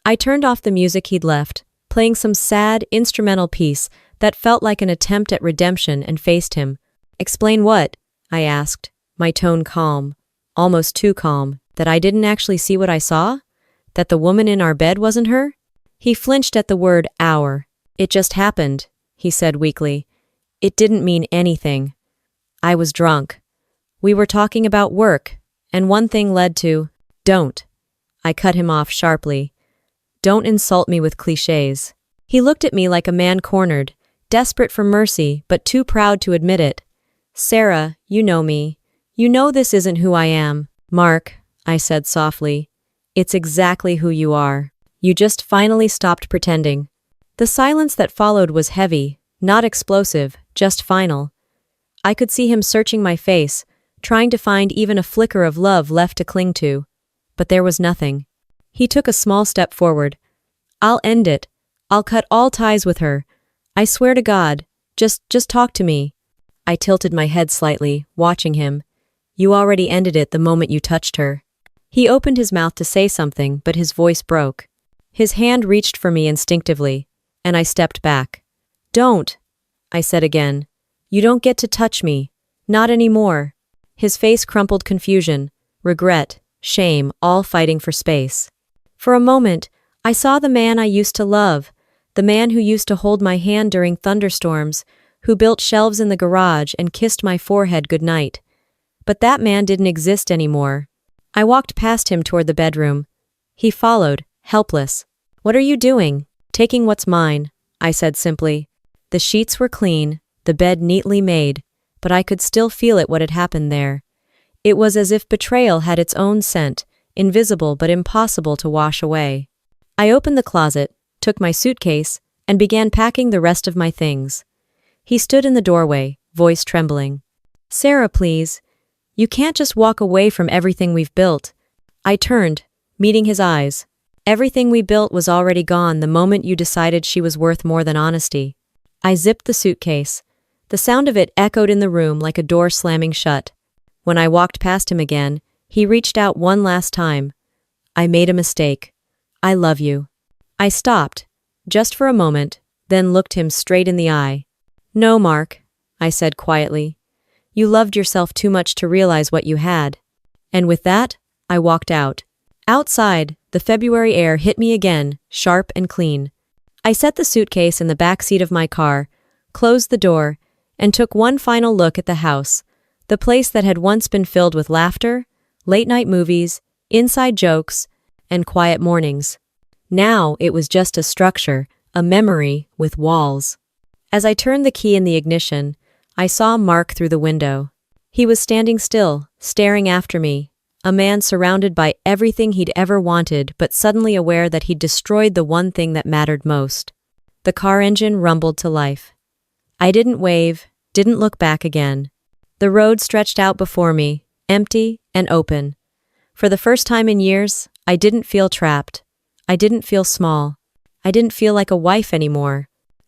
I turned off the music he'd left, playing some sad, instrumental piece that felt like an attempt at redemption, and faced him. "Explain what?" I asked, my tone calm, almost too calm. That I didn't actually see what I saw? That the woman in our bed wasn't her? He flinched at the word our. "It just happened," he said weakly. "It didn't mean anything. I was drunk. We were talking about work, and one thing led to—" "Don't." I cut him off sharply. "Don't insult me with cliches." He looked at me like a man cornered, desperate for mercy but too proud to admit it. "Sarah, you know me. You know this isn't who I am." "Mark," I said softly, "it's exactly who you are. You just finally stopped pretending." The silence that followed was heavy, not explosive, just final. I could see him searching my face, trying to find even a flicker of love left to cling to. But there was nothing. He took a small step forward. "I'll end it. I'll cut all ties with her. I swear to God, just talk to me." I tilted my head slightly, watching him. "You already ended it the moment you touched her." He opened his mouth to say something, but his voice broke. His hand reached for me instinctively, and I stepped back. "Don't," I said again. "You don't get to touch me. Not anymore." His face crumpled, confusion, regret, shame, all fighting for space. For a moment, I saw the man I used to love, the man who used to hold my hand during thunderstorms, who built shelves in the garage and kissed my forehead goodnight. But that man didn't exist anymore. I walked past him toward the bedroom. He followed, helpless. "What are you doing?" "Taking what's mine," I said simply. The sheets were clean, the bed neatly made, but I could still feel what had happened there. It was as if betrayal had its own scent, invisible but impossible to wash away. I opened the closet, took my suitcase, and began packing the rest of my things. He stood in the doorway, voice trembling. "Sarah, please. You can't just walk away from everything we've built." I turned, meeting his eyes. "Everything we built was already gone the moment you decided she was worth more than honesty." I zipped the suitcase. The sound of it echoed in the room like a door slamming shut. When I walked past him again, he reached out one last time. "I made a mistake. I love you." I stopped, just for a moment, then looked him straight in the eye. "No, Mark," I said quietly. "You loved yourself too much to realize what you had." And with that, I walked out. Outside, the February air hit me again, sharp and clean. I set the suitcase in the back seat of my car, closed the door, and took one final look at the house, the place that had once been filled with laughter, late-night movies, inside jokes, and quiet mornings. Now it was just a structure, a memory with walls. As I turned the key in the ignition, I saw Mark through the window. He was standing still, staring after me, a man surrounded by everything he'd ever wanted, but suddenly aware that he'd destroyed the one thing that mattered most. The car engine rumbled to life. I didn't wave, didn't look back again. The road stretched out before me, empty and open. For the first time in years, I didn't feel trapped. I didn't feel small. I didn't feel like a wife anymore.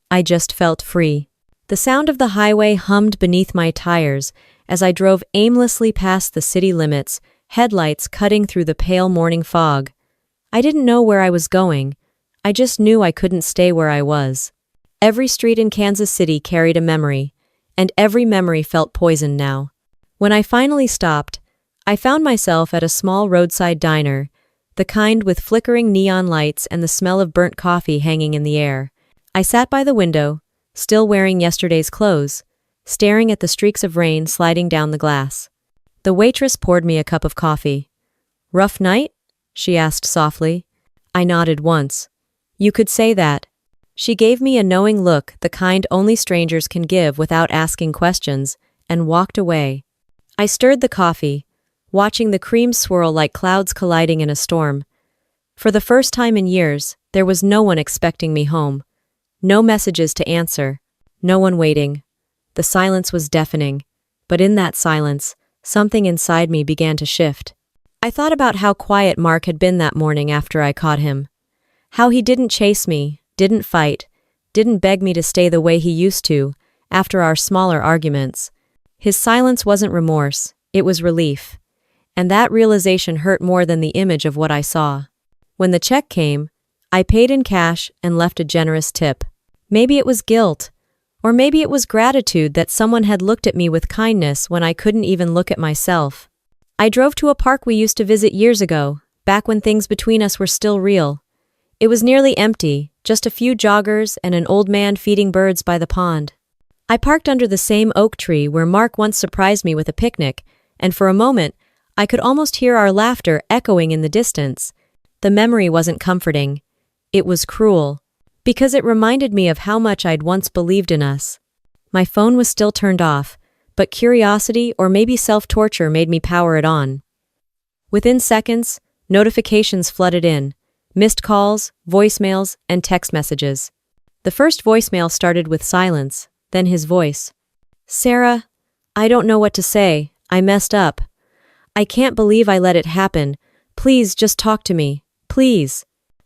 I just felt free. The sound of the highway hummed beneath my tires as I drove aimlessly past the city limits, headlights cutting through the pale morning fog. I didn't know where I was going. I just knew I couldn't stay where I was. Every street in Kansas City carried a memory, and every memory felt poisoned now. When I finally stopped, I found myself at a small roadside diner, the kind with flickering neon lights and the smell of burnt coffee hanging in the air. I sat by the window, still wearing yesterday's clothes, staring at the streaks of rain sliding down the glass. The waitress poured me a cup of coffee. "Rough night?" she asked softly. I nodded once. "You could say that." She gave me a knowing look, the kind only strangers can give without asking questions, and walked away. I stirred the coffee, watching the cream swirl like clouds colliding in a storm. For the first time in years, there was no one expecting me home. No messages to answer. No one waiting. The silence was deafening, but in that silence, something inside me began to shift. I thought about how quiet Mark had been that morning after I caught him. How he didn't chase me, didn't fight, didn't beg me to stay the way he used to, after our smaller arguments. His silence wasn't remorse, it was relief. and that realization hurt more than the image of what I saw. When the check came, I paid in cash and left a generous tip. Maybe it was guilt, or maybe it was gratitude that someone had looked at me with kindness when I couldn't even look at myself. I drove to a park we used to visit years ago, back when things between us were still real. It was nearly empty, just a few joggers and an old man feeding birds by the pond. I parked under the same oak tree where Mark once surprised me with a picnic, and for a moment, I could almost hear our laughter echoing in the distance. The memory wasn't comforting. It was cruel, because it reminded me of how much I'd once believed in us. My phone was still turned off, but curiosity or maybe self-torture made me power it on. Within seconds, notifications flooded in. Missed calls, voicemails, and text messages. The first voicemail started with silence, then his voice. "Sarah, I don't know what to say. I messed up. I can't believe I let it happen. Please just talk to me. Please."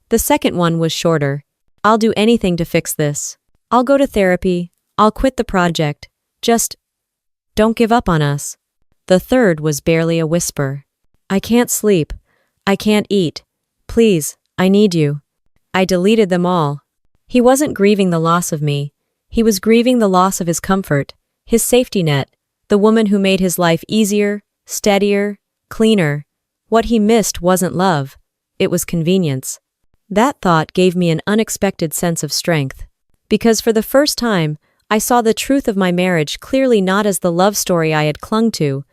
The second one was shorter. "I'll do anything to fix this. I'll go to therapy. I'll quit the project. Just don't give up on us." The third was barely a whisper. "I can't sleep. I can't eat. Please, I need you." I deleted them all. He wasn't grieving the loss of me. He was grieving the loss of his comfort, his safety net, the woman who made his life easier, steadier, cleaner. What he missed wasn't love. It was convenience. That thought gave me an unexpected sense of strength. Because for the first time, I saw the truth of my marriage clearly, not as the love story I had clung to,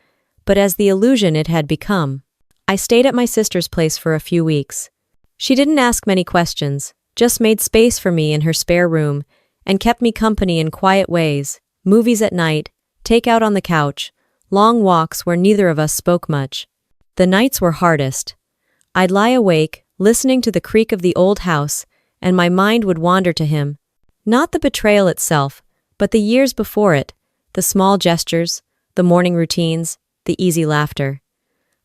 but as the illusion it had become. I stayed at my sister's place for a few weeks. She didn't ask many questions, just made space for me in her spare room, and kept me company in quiet ways: movies at night, takeout on the couch, long walks where neither of us spoke much. The nights were hardest. I'd lie awake, listening to the creak of the old house, and my mind would wander to him. Not the betrayal itself, but the years before it, the small gestures, the morning routines, the easy laughter.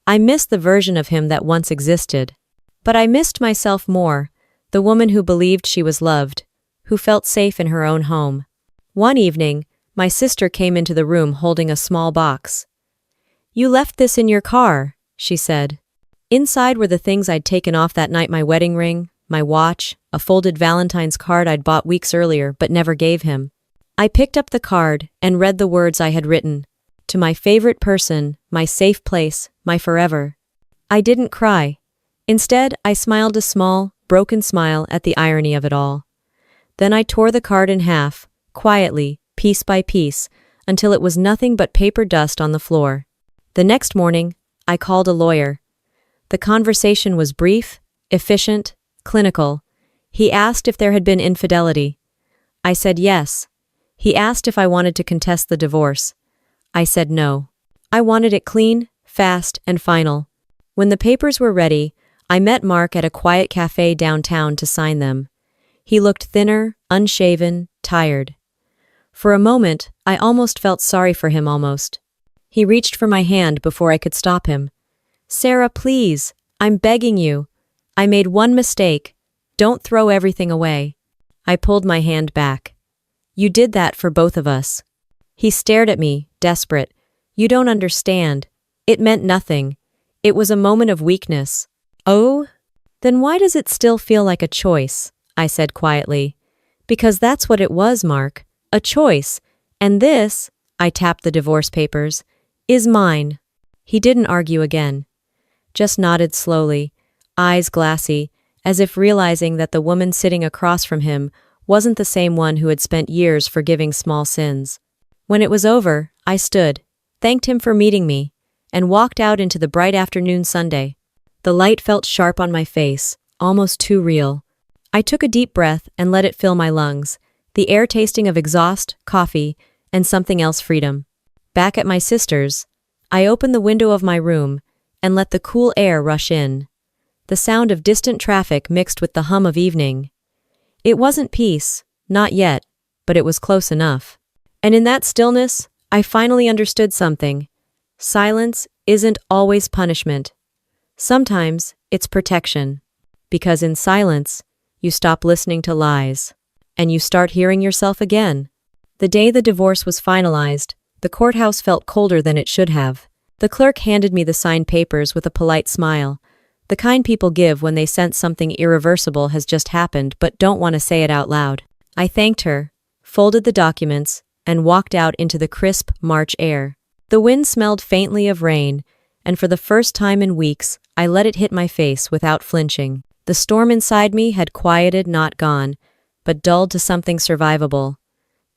I missed the version of him that once existed. But I missed myself more, the woman who believed she was loved, who felt safe in her own home. One evening, my sister came into the room holding a small box. "You left this in your car," she said. Inside were the things I'd taken off that night: my wedding ring, my watch, a folded Valentine's card I'd bought weeks earlier but never gave him. I picked up the card and read the words I had written. "To my favorite person, my safe place, my forever." I didn't cry. Instead, I smiled a small, broken smile at the irony of it all. Then I tore the card in half, quietly, piece by piece, until it was nothing but paper dust on the floor. The next morning, I called a lawyer. The conversation was brief, efficient, clinical. He asked if there had been infidelity. I said yes. He asked if I wanted to contest the divorce. I said no. I wanted it clean, fast, and final. When the papers were ready, I met Mark at a quiet cafe downtown to sign them. He looked thinner, unshaven, tired. For a moment, I almost felt sorry for him. He reached for my hand before I could stop him. "Sarah, please, I'm begging you. I made one mistake. Don't throw everything away." I pulled my hand back. "You did that for both of us." He stared at me, desperate. "You don't understand. It meant nothing. It was a moment of weakness." "Oh? Then why does it still feel like a choice?" I said quietly. "Because that's what it was, Mark. A choice. And this," I tapped the divorce papers, "is mine." He didn't argue again. Just nodded slowly, eyes glassy, as if realizing that the woman sitting across from him wasn't the same one who had spent years forgiving small sins. When it was over, I stood, thanked him for meeting me, and walked out into the bright afternoon Sunday. The light felt sharp on my face, almost too real. I took a deep breath and let it fill my lungs, the air tasting of exhaust, coffee, and something else: freedom. Back at my sister's, I opened the window of my room and let the cool air rush in. The sound of distant traffic mixed with the hum of evening. It wasn't peace, not yet, but it was close enough. And in that stillness, I finally understood something. Silence isn't always punishment. Sometimes it's protection. Because in silence, you stop listening to lies. And you start hearing yourself again. The day the divorce was finalized, the courthouse felt colder than it should have. The clerk handed me the signed papers with a polite smile, the kind people give when they sense something irreversible has just happened but don't want to say it out loud. I thanked her, folded the documents, and walked out into the crisp March air. The wind smelled faintly of rain, and for the first time in weeks, I let it hit my face without flinching. The storm inside me had quieted, not gone, but dulled to something survivable.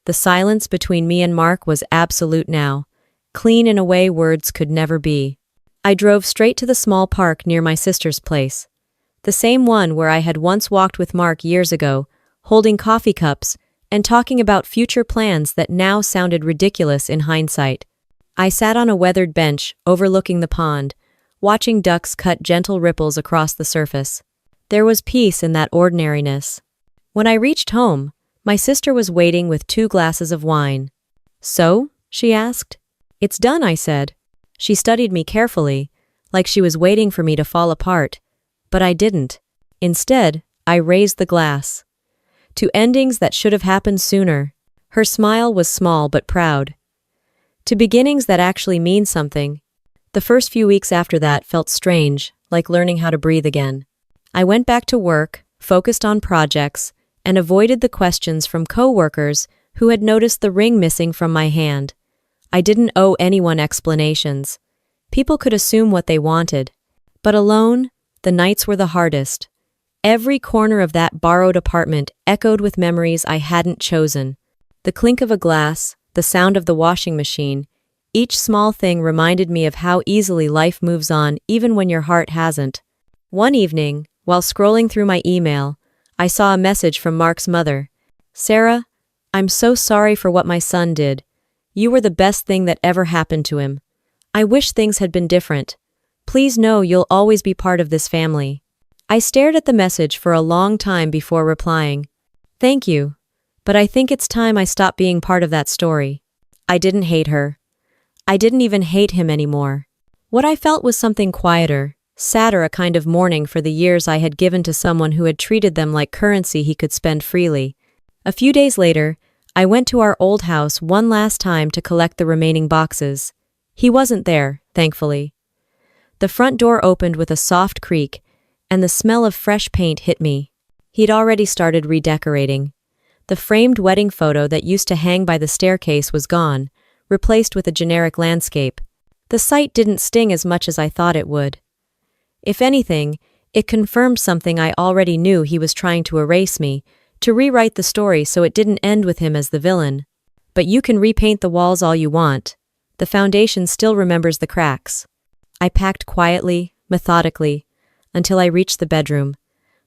The silence between me and Mark was absolute now, clean in a way words could never be. I drove straight to the small park near my sister's place, the same one where I had once walked with Mark years ago, holding coffee cups and talking about future plans that now sounded ridiculous in hindsight. I sat on a weathered bench overlooking the pond, watching ducks cut gentle ripples across the surface. There was peace in that ordinariness. When I reached home, my sister was waiting with 2 glasses of wine. "So?" she asked. "It's done," I said. She studied me carefully, like she was waiting for me to fall apart, but I didn't. Instead, I raised the glass. To endings that should have happened sooner. Her smile was small but proud. To beginnings that actually mean something. The first few weeks after that felt strange, like learning how to breathe again. I went back to work, focused on projects, and avoided the questions from co-workers who had noticed the ring missing from my hand. I didn't owe anyone explanations. People could assume what they wanted. But alone, the nights were the hardest. Every corner of that borrowed apartment echoed with memories I hadn't chosen. The clink of a glass, the sound of the washing machine, each small thing reminded me of how easily life moves on even when your heart hasn't. One evening, while scrolling through my email, I saw a message from Mark's mother. "Sarah, I'm so sorry for what my son did. You were the best thing that ever happened to him. I wish things had been different. Please know you'll always be part of this family." I stared at the message for a long time before replying. "Thank you, but I think it's time I stopped being part of that story." I didn't hate her. I didn't even hate him anymore. What I felt was something quieter, sadder, a kind of mourning for the years I had given to someone who had treated them like currency he could spend freely. A few days later, I went to our old house one last time to collect the remaining boxes. He wasn't there, thankfully. The front door opened with a soft creak, and the smell of fresh paint hit me. He'd already started redecorating. The framed wedding photo that used to hang by the staircase was gone, replaced with a generic landscape. The sight didn't sting as much as I thought it would. If anything, it confirmed something I already knew: he was trying to erase me, to rewrite the story so it didn't end with him as the villain. But you can repaint the walls all you want. The foundation still remembers the cracks. I packed quietly, methodically, until I reached the bedroom.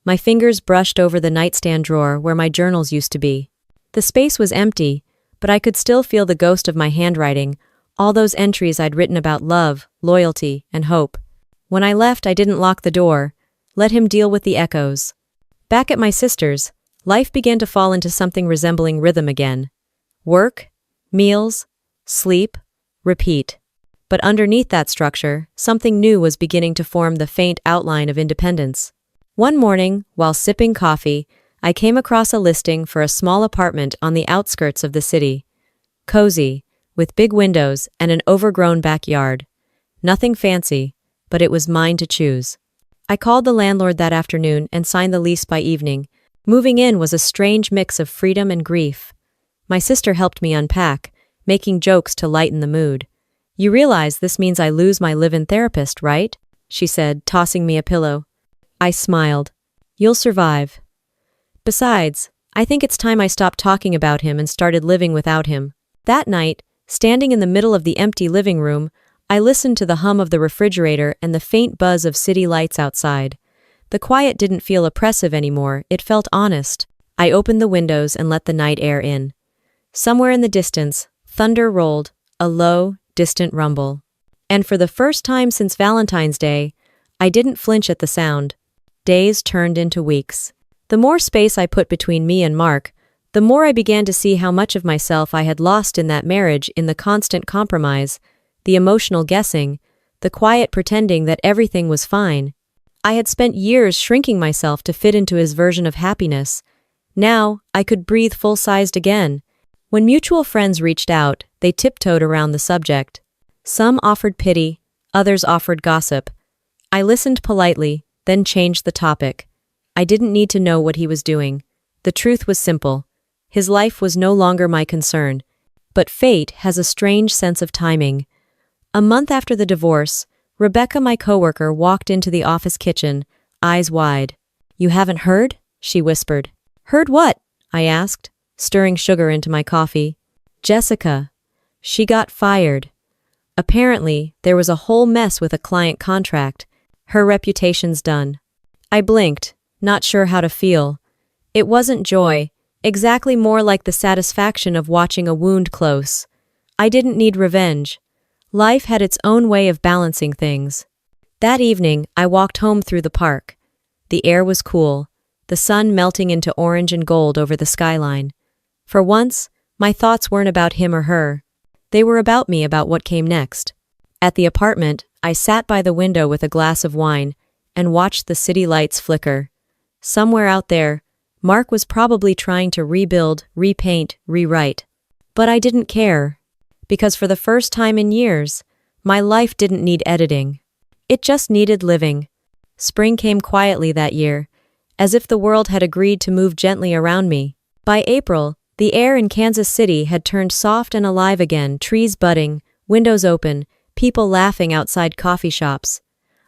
My fingers brushed over the nightstand drawer where my journals used to be. The space was empty, but I could still feel the ghost of my handwriting, all those entries I'd written about love, loyalty, and hope. When I left, I didn't lock the door, let him deal with the echoes. Back at my sister's, life began to fall into something resembling rhythm again. Work, meals, sleep, repeat. But underneath that structure, something new was beginning to form: the faint outline of independence. One morning, while sipping coffee, I came across a listing for a small apartment on the outskirts of the city. Cozy, with big windows and an overgrown backyard. Nothing fancy, but it was mine to choose. I called the landlord that afternoon and signed the lease by evening. Moving in was a strange mix of freedom and grief. My sister helped me unpack, making jokes to lighten the mood. "You realize this means I lose my live-in therapist, right?" she said, tossing me a pillow. I smiled. "You'll survive. Besides, I think it's time I stopped talking about him and started living without him." That night, standing in the middle of the empty living room, I listened to the hum of the refrigerator and the faint buzz of city lights outside. The quiet didn't feel oppressive anymore, it felt honest. I opened the windows and let the night air in. Somewhere in the distance, thunder rolled, a low, distant rumble. And for the first time since Valentine's Day, I didn't flinch at the sound. Days turned into weeks. The more space I put between me and Mark, the more I began to see how much of myself I had lost in that marriage, in the constant compromise, the emotional guessing, the quiet pretending that everything was fine. I had spent years shrinking myself to fit into his version of happiness. Now, I could breathe full-sized again. When mutual friends reached out, they tiptoed around the subject. Some offered pity, Others offered gossip. I listened politely, then changed the topic. I didn't need to know what he was doing. The truth was simple. His life was no longer my concern. But fate has a strange sense of timing. A month after the divorce, Rebecca, my coworker, walked into the office kitchen, eyes wide. "You haven't heard?" she whispered. "Heard what?" I asked, stirring sugar into my coffee. "Jessica. She got fired. Apparently, there was a whole mess with a client contract. Her reputation's done." I blinked, not sure how to feel. It wasn't joy, exactly more like the satisfaction of watching a wound close. I didn't need revenge. Life had its own way of balancing things. That evening, I walked home through the park. The air was cool, the sun melting into orange and gold over the skyline. For once, my thoughts weren't about him or her. They were about me, about what came next. At the apartment, I sat by the window with a glass of wine and watched the city lights flicker. Somewhere out there, Mark was probably trying to rebuild, repaint, rewrite. But I didn't care, because for the first time in years, my life didn't need editing. It just needed living. Spring came quietly that year, as if the world had agreed to move gently around me. By April, the air in Kansas City had turned soft and alive again, trees budding, windows open, people laughing outside coffee shops.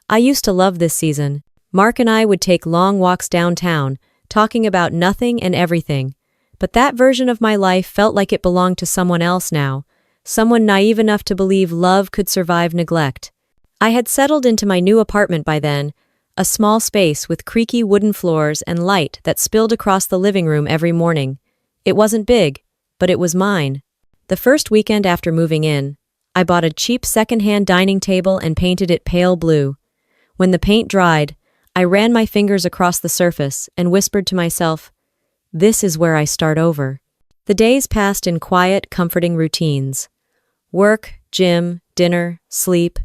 I used to love this season. Mark and I would take long walks downtown, talking about nothing and everything. But that version of my life felt like it belonged to someone else now, someone naive enough to believe love could survive neglect. I had settled into my new apartment by then, a small space with creaky wooden floors and light that spilled across the living room every morning. It wasn't big, but it was mine. The first weekend after moving in, I bought a cheap second-hand dining table and painted it pale blue. When the paint dried, I ran my fingers across the surface and whispered to myself, "This is where I start over." The days passed in quiet, comforting routines. Work, gym, dinner, sleep.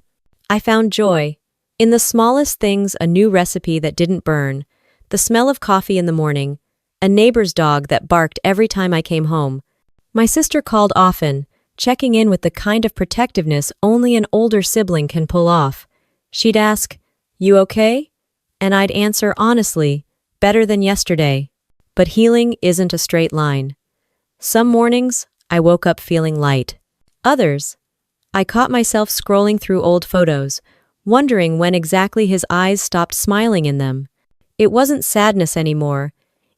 I found joy in the smallest things: a new recipe that didn't burn, the smell of coffee in the morning, a neighbor's dog that barked every time I came home. My sister called often, checking in with the kind of protectiveness only an older sibling can pull off. She'd ask, "You okay?" And I'd answer honestly, "Better than yesterday." But healing isn't a straight line. Some mornings, I woke up feeling light. Others, I caught myself scrolling through old photos, wondering when exactly his eyes stopped smiling in them. It wasn't sadness anymore.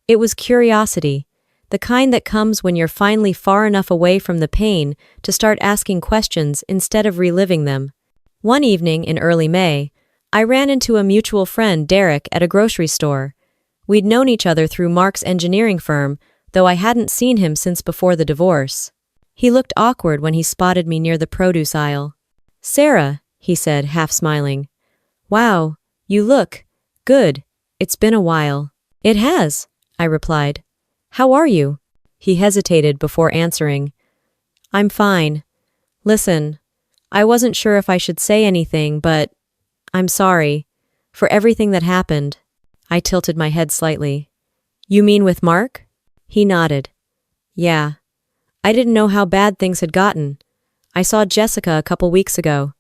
It was curiosity, the kind that comes when you're finally far enough away from the pain to start asking questions instead of reliving them. One evening in early May, I ran into a mutual friend, Derek, at a grocery store. We'd known each other through Mark's engineering firm, though I hadn't seen him since before the divorce. He looked awkward when he spotted me near the produce aisle. "Sarah," he said, half smiling. "Wow, you look good. It's been a while." "It has," I replied. "How are you?" He hesitated before answering. "I'm fine. Listen, I wasn't sure if I should say anything, but I'm sorry for everything that happened." I tilted my head slightly. "You mean with Mark?" He nodded. "Yeah. I didn't know how bad things had gotten. I saw Jessica a couple weeks ago.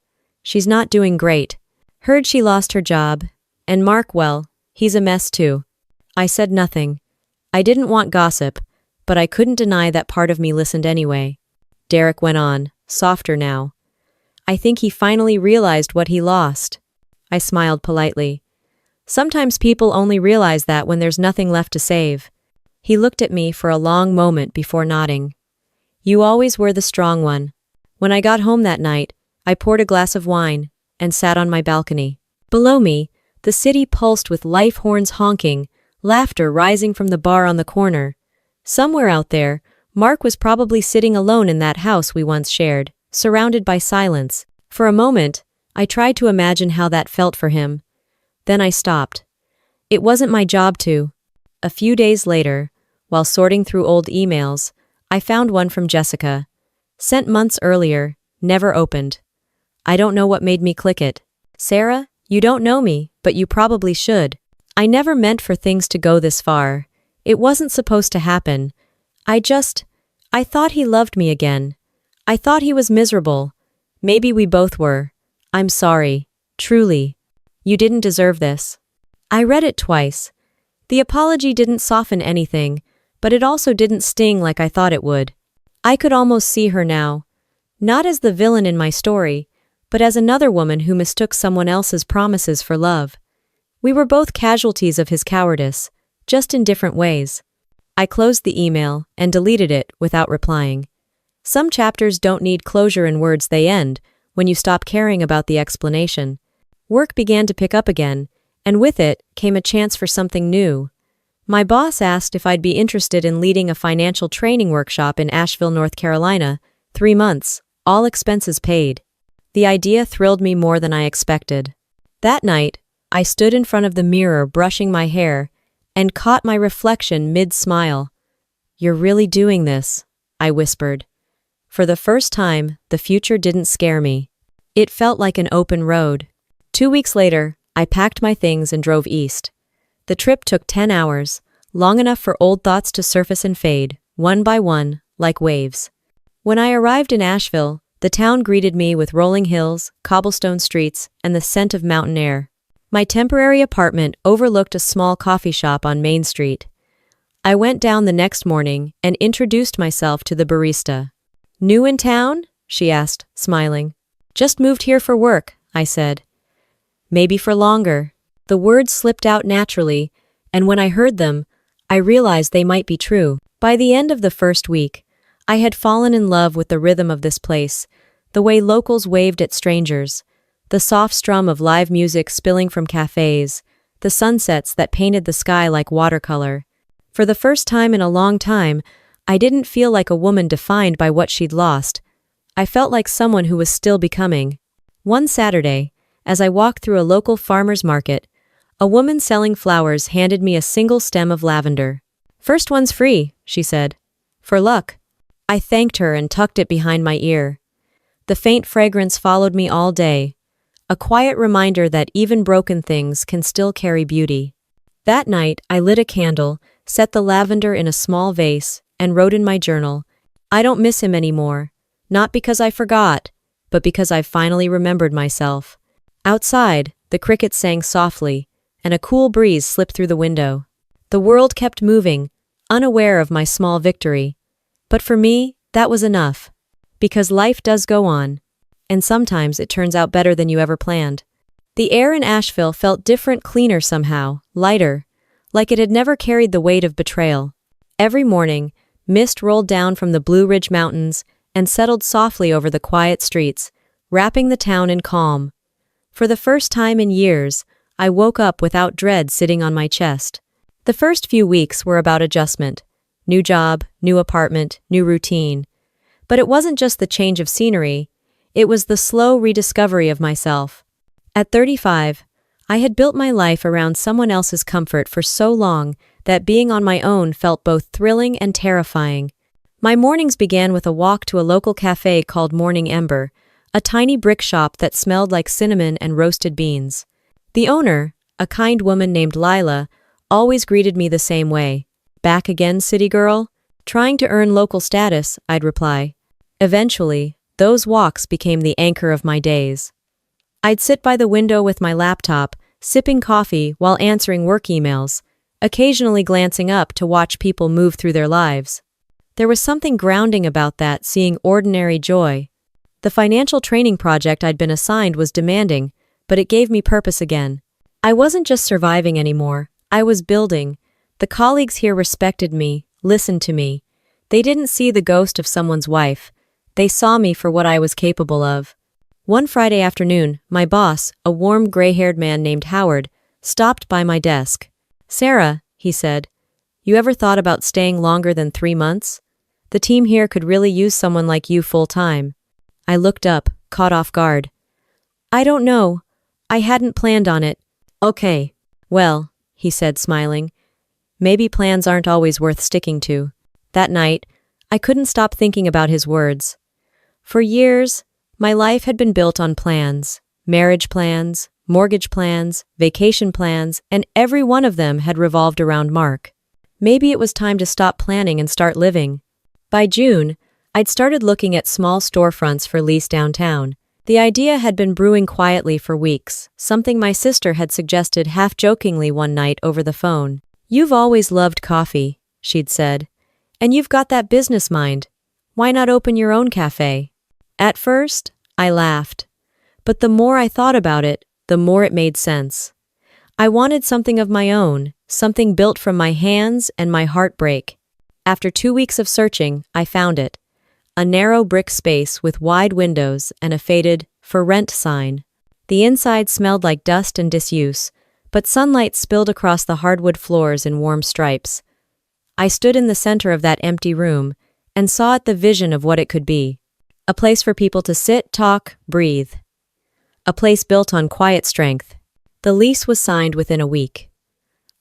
She's not doing great. Heard she lost her job. And Mark, well, he's a mess too." I said nothing. I didn't want gossip, but I couldn't deny that part of me listened anyway. Derek went on, softer now. "I think he finally realized what he lost." I smiled politely. "Sometimes people only realize that when there's nothing left to save." He looked at me for a long moment before nodding. "You always were the strong one." When I got home that night, I poured a glass of wine and sat on my balcony. Below me, the city pulsed with life horns honking, laughter rising from the bar on the corner. Somewhere out there, Mark was probably sitting alone in that house we once shared, surrounded by silence. For a moment, I tried to imagine how that felt for him. Then I stopped. It wasn't my job to. A few days later, while sorting through old emails, I found one from Jessica. Sent months earlier, never opened. I don't know what made me click it. "Sarah, you don't know me, but you probably should. I never meant for things to go this far. It wasn't supposed to happen. I thought he loved me again. I thought he was miserable. Maybe we both were. I'm sorry. Truly. You didn't deserve this. I read it twice. The apology didn't soften anything, but it also didn't sting like I thought it would. I could almost see her now. Not as the villain in my story, but as another woman who mistook someone else's promises for love. We were both casualties of his cowardice, just in different ways. I closed the email and deleted it without replying. Some chapters don't need closure in words, they end when you stop caring about the explanation. Work began to pick up again, and with it came a chance for something new. My boss asked if I'd be interested in leading a financial training workshop in Asheville, North Carolina, 3 months, all expenses paid. The idea thrilled me more than I expected. That night, I stood in front of the mirror brushing my hair and caught my reflection mid-smile. "You're really doing this," I whispered. For the first time, the future didn't scare me. It felt like an open road. 2 weeks later, I packed my things and drove east. The trip took 10 hours, long enough for old thoughts to surface and fade, one by one, like waves. When I arrived in Asheville, the town greeted me with rolling hills, cobblestone streets, and the scent of mountain air. My temporary apartment overlooked a small coffee shop on Main Street. I went down the next morning and introduced myself to the barista. "New in town?" she asked, smiling. "Just moved here for work," I said. "Maybe for longer." The words slipped out naturally, and when I heard them, I realized they might be true. By the end of the first week, I had fallen in love with the rhythm of this place, the way locals waved at strangers, the soft strum of live music spilling from cafes, the sunsets that painted the sky like watercolor. For the first time in a long time, I didn't feel like a woman defined by what she'd lost. I felt like someone who was still becoming. One Saturday, as I walked through a local farmer's market, a woman selling flowers handed me a single stem of lavender. "First one's free," she said. "For luck." I thanked her and tucked it behind my ear. The faint fragrance followed me all day, a quiet reminder that even broken things can still carry beauty. That night, I lit a candle, set the lavender in a small vase, and wrote in my journal, "I don't miss him anymore, not because I forgot, but because I've finally remembered myself." Outside, the crickets sang softly, and a cool breeze slipped through the window. The world kept moving, unaware of my small victory. But for me, that was enough. Because life does go on, and sometimes it turns out better than you ever planned. The air in Asheville felt different, cleaner somehow, lighter, like it had never carried the weight of betrayal. Every morning, mist rolled down from the Blue Ridge Mountains and settled softly over the quiet streets, wrapping the town in calm. For the first time in years, I woke up without dread sitting on my chest. The first few weeks were about adjustment. New job, new apartment, new routine. But it wasn't just the change of scenery, it was the slow rediscovery of myself. At 35, I had built my life around someone else's comfort for so long that being on my own felt both thrilling and terrifying. My mornings began with a walk to a local cafe called Morning Ember, a tiny brick shop that smelled like cinnamon and roasted beans. The owner, a kind woman named Lila, always greeted me the same way. "Back again, city girl?" "Trying to earn local status," I'd reply. Eventually, those walks became the anchor of my days. I'd sit by the window with my laptop, sipping coffee while answering work emails, occasionally glancing up to watch people move through their lives. There was something grounding about that, seeing ordinary joy. The financial training project I'd been assigned was demanding, but it gave me purpose again. I wasn't just surviving anymore, I was building. The colleagues here respected me, listened to me. They didn't see the ghost of someone's wife. They saw me for what I was capable of. One Friday afternoon, my boss, a warm gray-haired man named Howard, stopped by my desk. "Sarah," he said, "you ever thought about staying longer than 3 months? The team here could really use someone like you full-time." I looked up, caught off guard. "I don't know. I hadn't planned on it." "Okay. Well," he said, smiling, "maybe plans aren't always worth sticking to." That night, I couldn't stop thinking about his words. For years, my life had been built on plans, marriage plans, mortgage plans, vacation plans, and every one of them had revolved around Mark. Maybe it was time to stop planning and start living. By June, I'd started looking at small storefronts for lease downtown. The idea had been brewing quietly for weeks, something my sister had suggested half-jokingly one night over the phone. "You've always loved coffee," she'd said. "And you've got that business mind. Why not open your own cafe?" At first, I laughed. But the more I thought about it, the more it made sense. I wanted something of my own, something built from my hands and my heartbreak. After 2 weeks of searching, I found it. A narrow brick space with wide windows and a faded "For Rent" sign. The inside smelled like dust and disuse, but sunlight spilled across the hardwood floors in warm stripes. I stood in the center of that empty room and saw it the vision of what it could be. A place for people to sit, talk, breathe. A place built on quiet strength. The lease was signed within a week.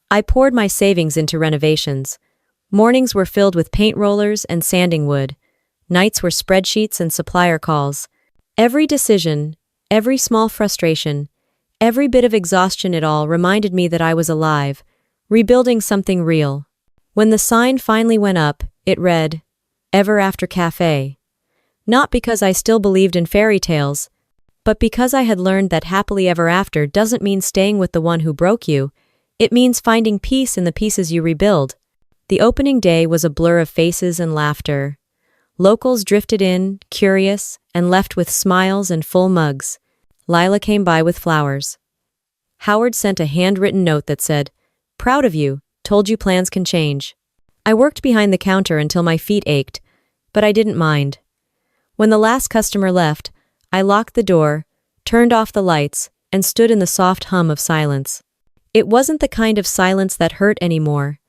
I poured my savings into renovations. Mornings were filled with paint rollers and sanding wood. Nights were spreadsheets and supplier calls. Every decision, every small frustration, every bit of exhaustion, it all reminded me that I was alive, rebuilding something real. When the sign finally went up, it read, "Ever After Cafe." Not because I still believed in fairy tales, but because I had learned that happily ever after doesn't mean staying with the one who broke you. It means finding peace in the pieces you rebuild. The opening day was a blur of faces and laughter. Locals drifted in, curious, and left with smiles and full mugs. Lila came by with flowers. Howard sent a handwritten note that said, "Proud of you, told you plans can change." I worked behind the counter until my feet ached, but I didn't mind. When the last customer left, I locked the door, turned off the lights, and stood in the soft hum of silence. It wasn't the kind of silence that hurt anymore.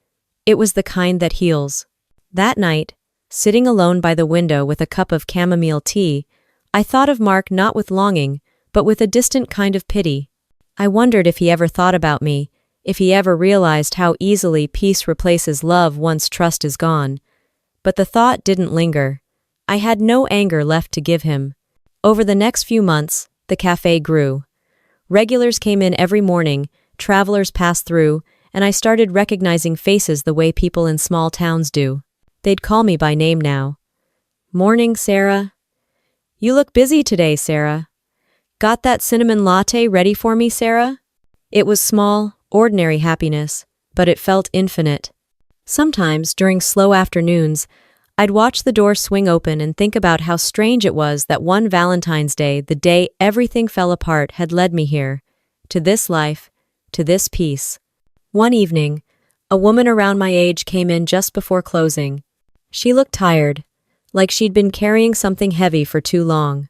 It was the kind that heals. That night, sitting alone by the window with a cup of chamomile tea, I thought of Mark not with longing, but with a distant kind of pity. I wondered if he ever thought about me, if he ever realized how easily peace replaces love once trust is gone. But the thought didn't linger. I had no anger left to give him. Over the next few months, the cafe grew. Regulars came in every morning, travelers passed through, and I started recognizing faces the way people in small towns do. They'd call me by name now. "Morning, Sarah." "You look busy today, Sarah." "Got that cinnamon latte ready for me, Sarah?" It was small, ordinary happiness, but it felt infinite. Sometimes, during slow afternoons, I'd watch the door swing open and think about how strange it was that one Valentine's Day, the day everything fell apart, had led me here, to this life, to this peace. One evening, a woman around my age came in just before closing. She looked tired, like she'd been carrying something heavy for too long.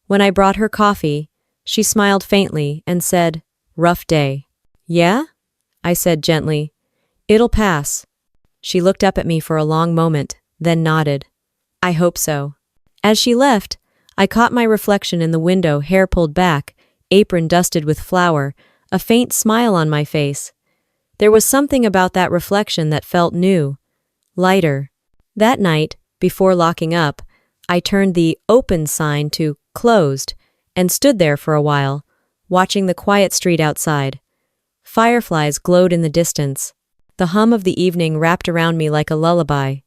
When I brought her coffee, she smiled faintly and said, "Rough day." "Yeah?" I said gently. "It'll pass." She looked up at me for a long moment, then nodded. "I hope so." As she left, I caught my reflection in the window, hair pulled back, apron dusted with flour, a faint smile on my face. There was something about that reflection that felt new, lighter. That night, before locking up, I turned the "open" sign to "closed" and stood there for a while, watching the quiet street outside. Fireflies glowed in the distance. The hum of the evening wrapped around me like a lullaby.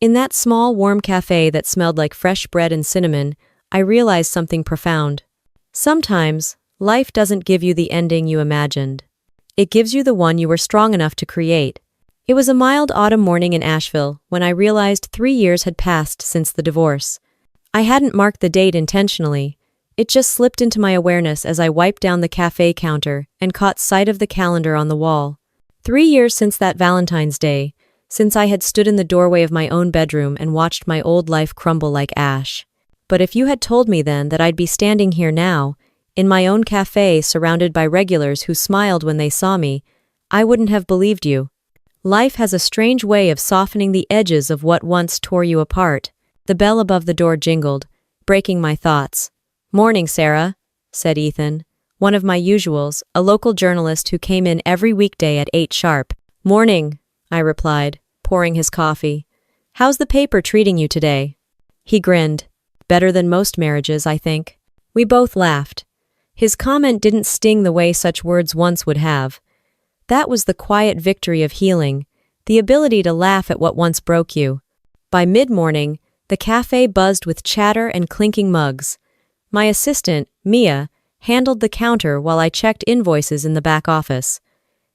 In that small, warm cafe that smelled like fresh bread and cinnamon, I realized something profound. Sometimes, life doesn't give you the ending you imagined. It gives you the one you were strong enough to create. It was a mild autumn morning in Asheville when I realized 3 years had passed since the divorce. I hadn't marked the date intentionally. It just slipped into my awareness as I wiped down the cafe counter and caught sight of the calendar on the wall. 3 years since that Valentine's Day, since I had stood in the doorway of my own bedroom and watched my old life crumble like ash. But if you had told me then that I'd be standing here now, in my own cafe surrounded by regulars who smiled when they saw me, I wouldn't have believed you. Life has a strange way of softening the edges of what once tore you apart. The bell above the door jingled, breaking my thoughts. "Morning, Sarah," said Ethan, one of my usuals, a local journalist who came in every weekday at 8 sharp. "Morning," I replied, pouring his coffee. "How's the paper treating you today?" He grinned. "Better than most marriages, I think." We both laughed. His comment didn't sting the way such words once would have. That was the quiet victory of healing, the ability to laugh at what once broke you. By mid-morning, the cafe buzzed with chatter and clinking mugs. My assistant, Mia, handled the counter while I checked invoices in the back office.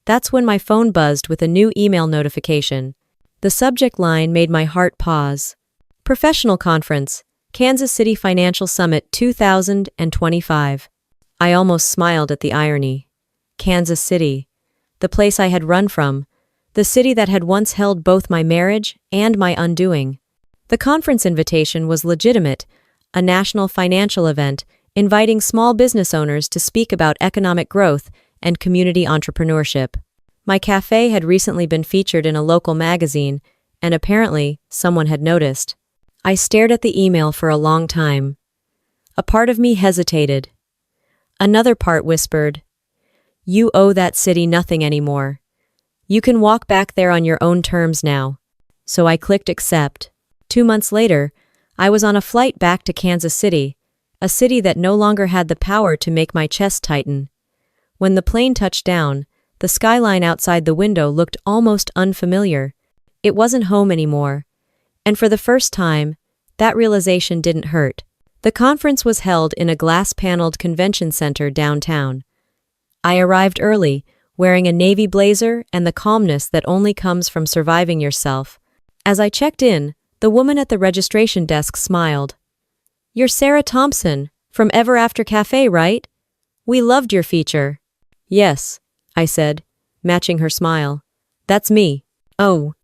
That's when my phone buzzed with a new email notification. The subject line made my heart pause. Professional Conference, Kansas City Financial Summit 2025. I almost smiled at the irony. Kansas City. The place I had run from. The city that had once held both my marriage and my undoing. The conference invitation was legitimate, a national financial event inviting small business owners to speak about economic growth and community entrepreneurship. My cafe had recently been featured in a local magazine, and apparently someone had noticed. I stared at the email for a long time. A part of me hesitated. Another part whispered, "You owe that city nothing anymore. You can walk back there on your own terms now." So I clicked accept. 2 months later, I was on a flight back to Kansas City, a city that no longer had the power to make my chest tighten. When the plane touched down, the skyline outside the window looked almost unfamiliar. It wasn't home anymore. And for the first time, that realization didn't hurt. The conference was held in a glass-paneled convention center downtown. I arrived early, wearing a navy blazer and the calmness that only comes from surviving yourself. As I checked in, the woman at the registration desk smiled. "You're Sarah Thompson, from Ever After Cafe, right? We loved your feature." "Yes," I said, matching her smile. "That's me." "Oh."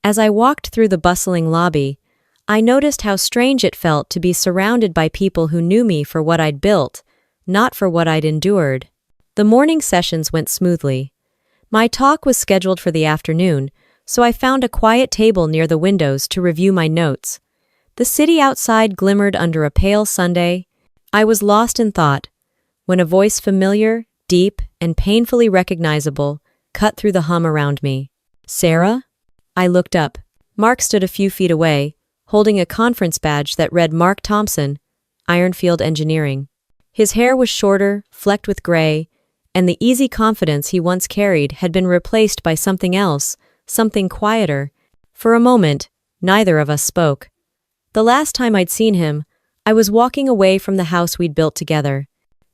As I walked through the bustling lobby, I noticed how strange it felt to be surrounded by people who knew me for what I'd built, not for what I'd endured. The morning sessions went smoothly. My talk was scheduled for the afternoon, so I found a quiet table near the windows to review my notes. The city outside glimmered under a pale Sunday. I was lost in thought, when a voice familiar, deep, and painfully recognizable cut through the hum around me. "Sarah?" I looked up. Mark stood a few feet away, holding a conference badge that read Mark Thompson, Ironfield Engineering. His hair was shorter, flecked with gray, and the easy confidence he once carried had been replaced by something else, something quieter. For a moment, neither of us spoke. The last time I'd seen him, I was walking away from the house we'd built together.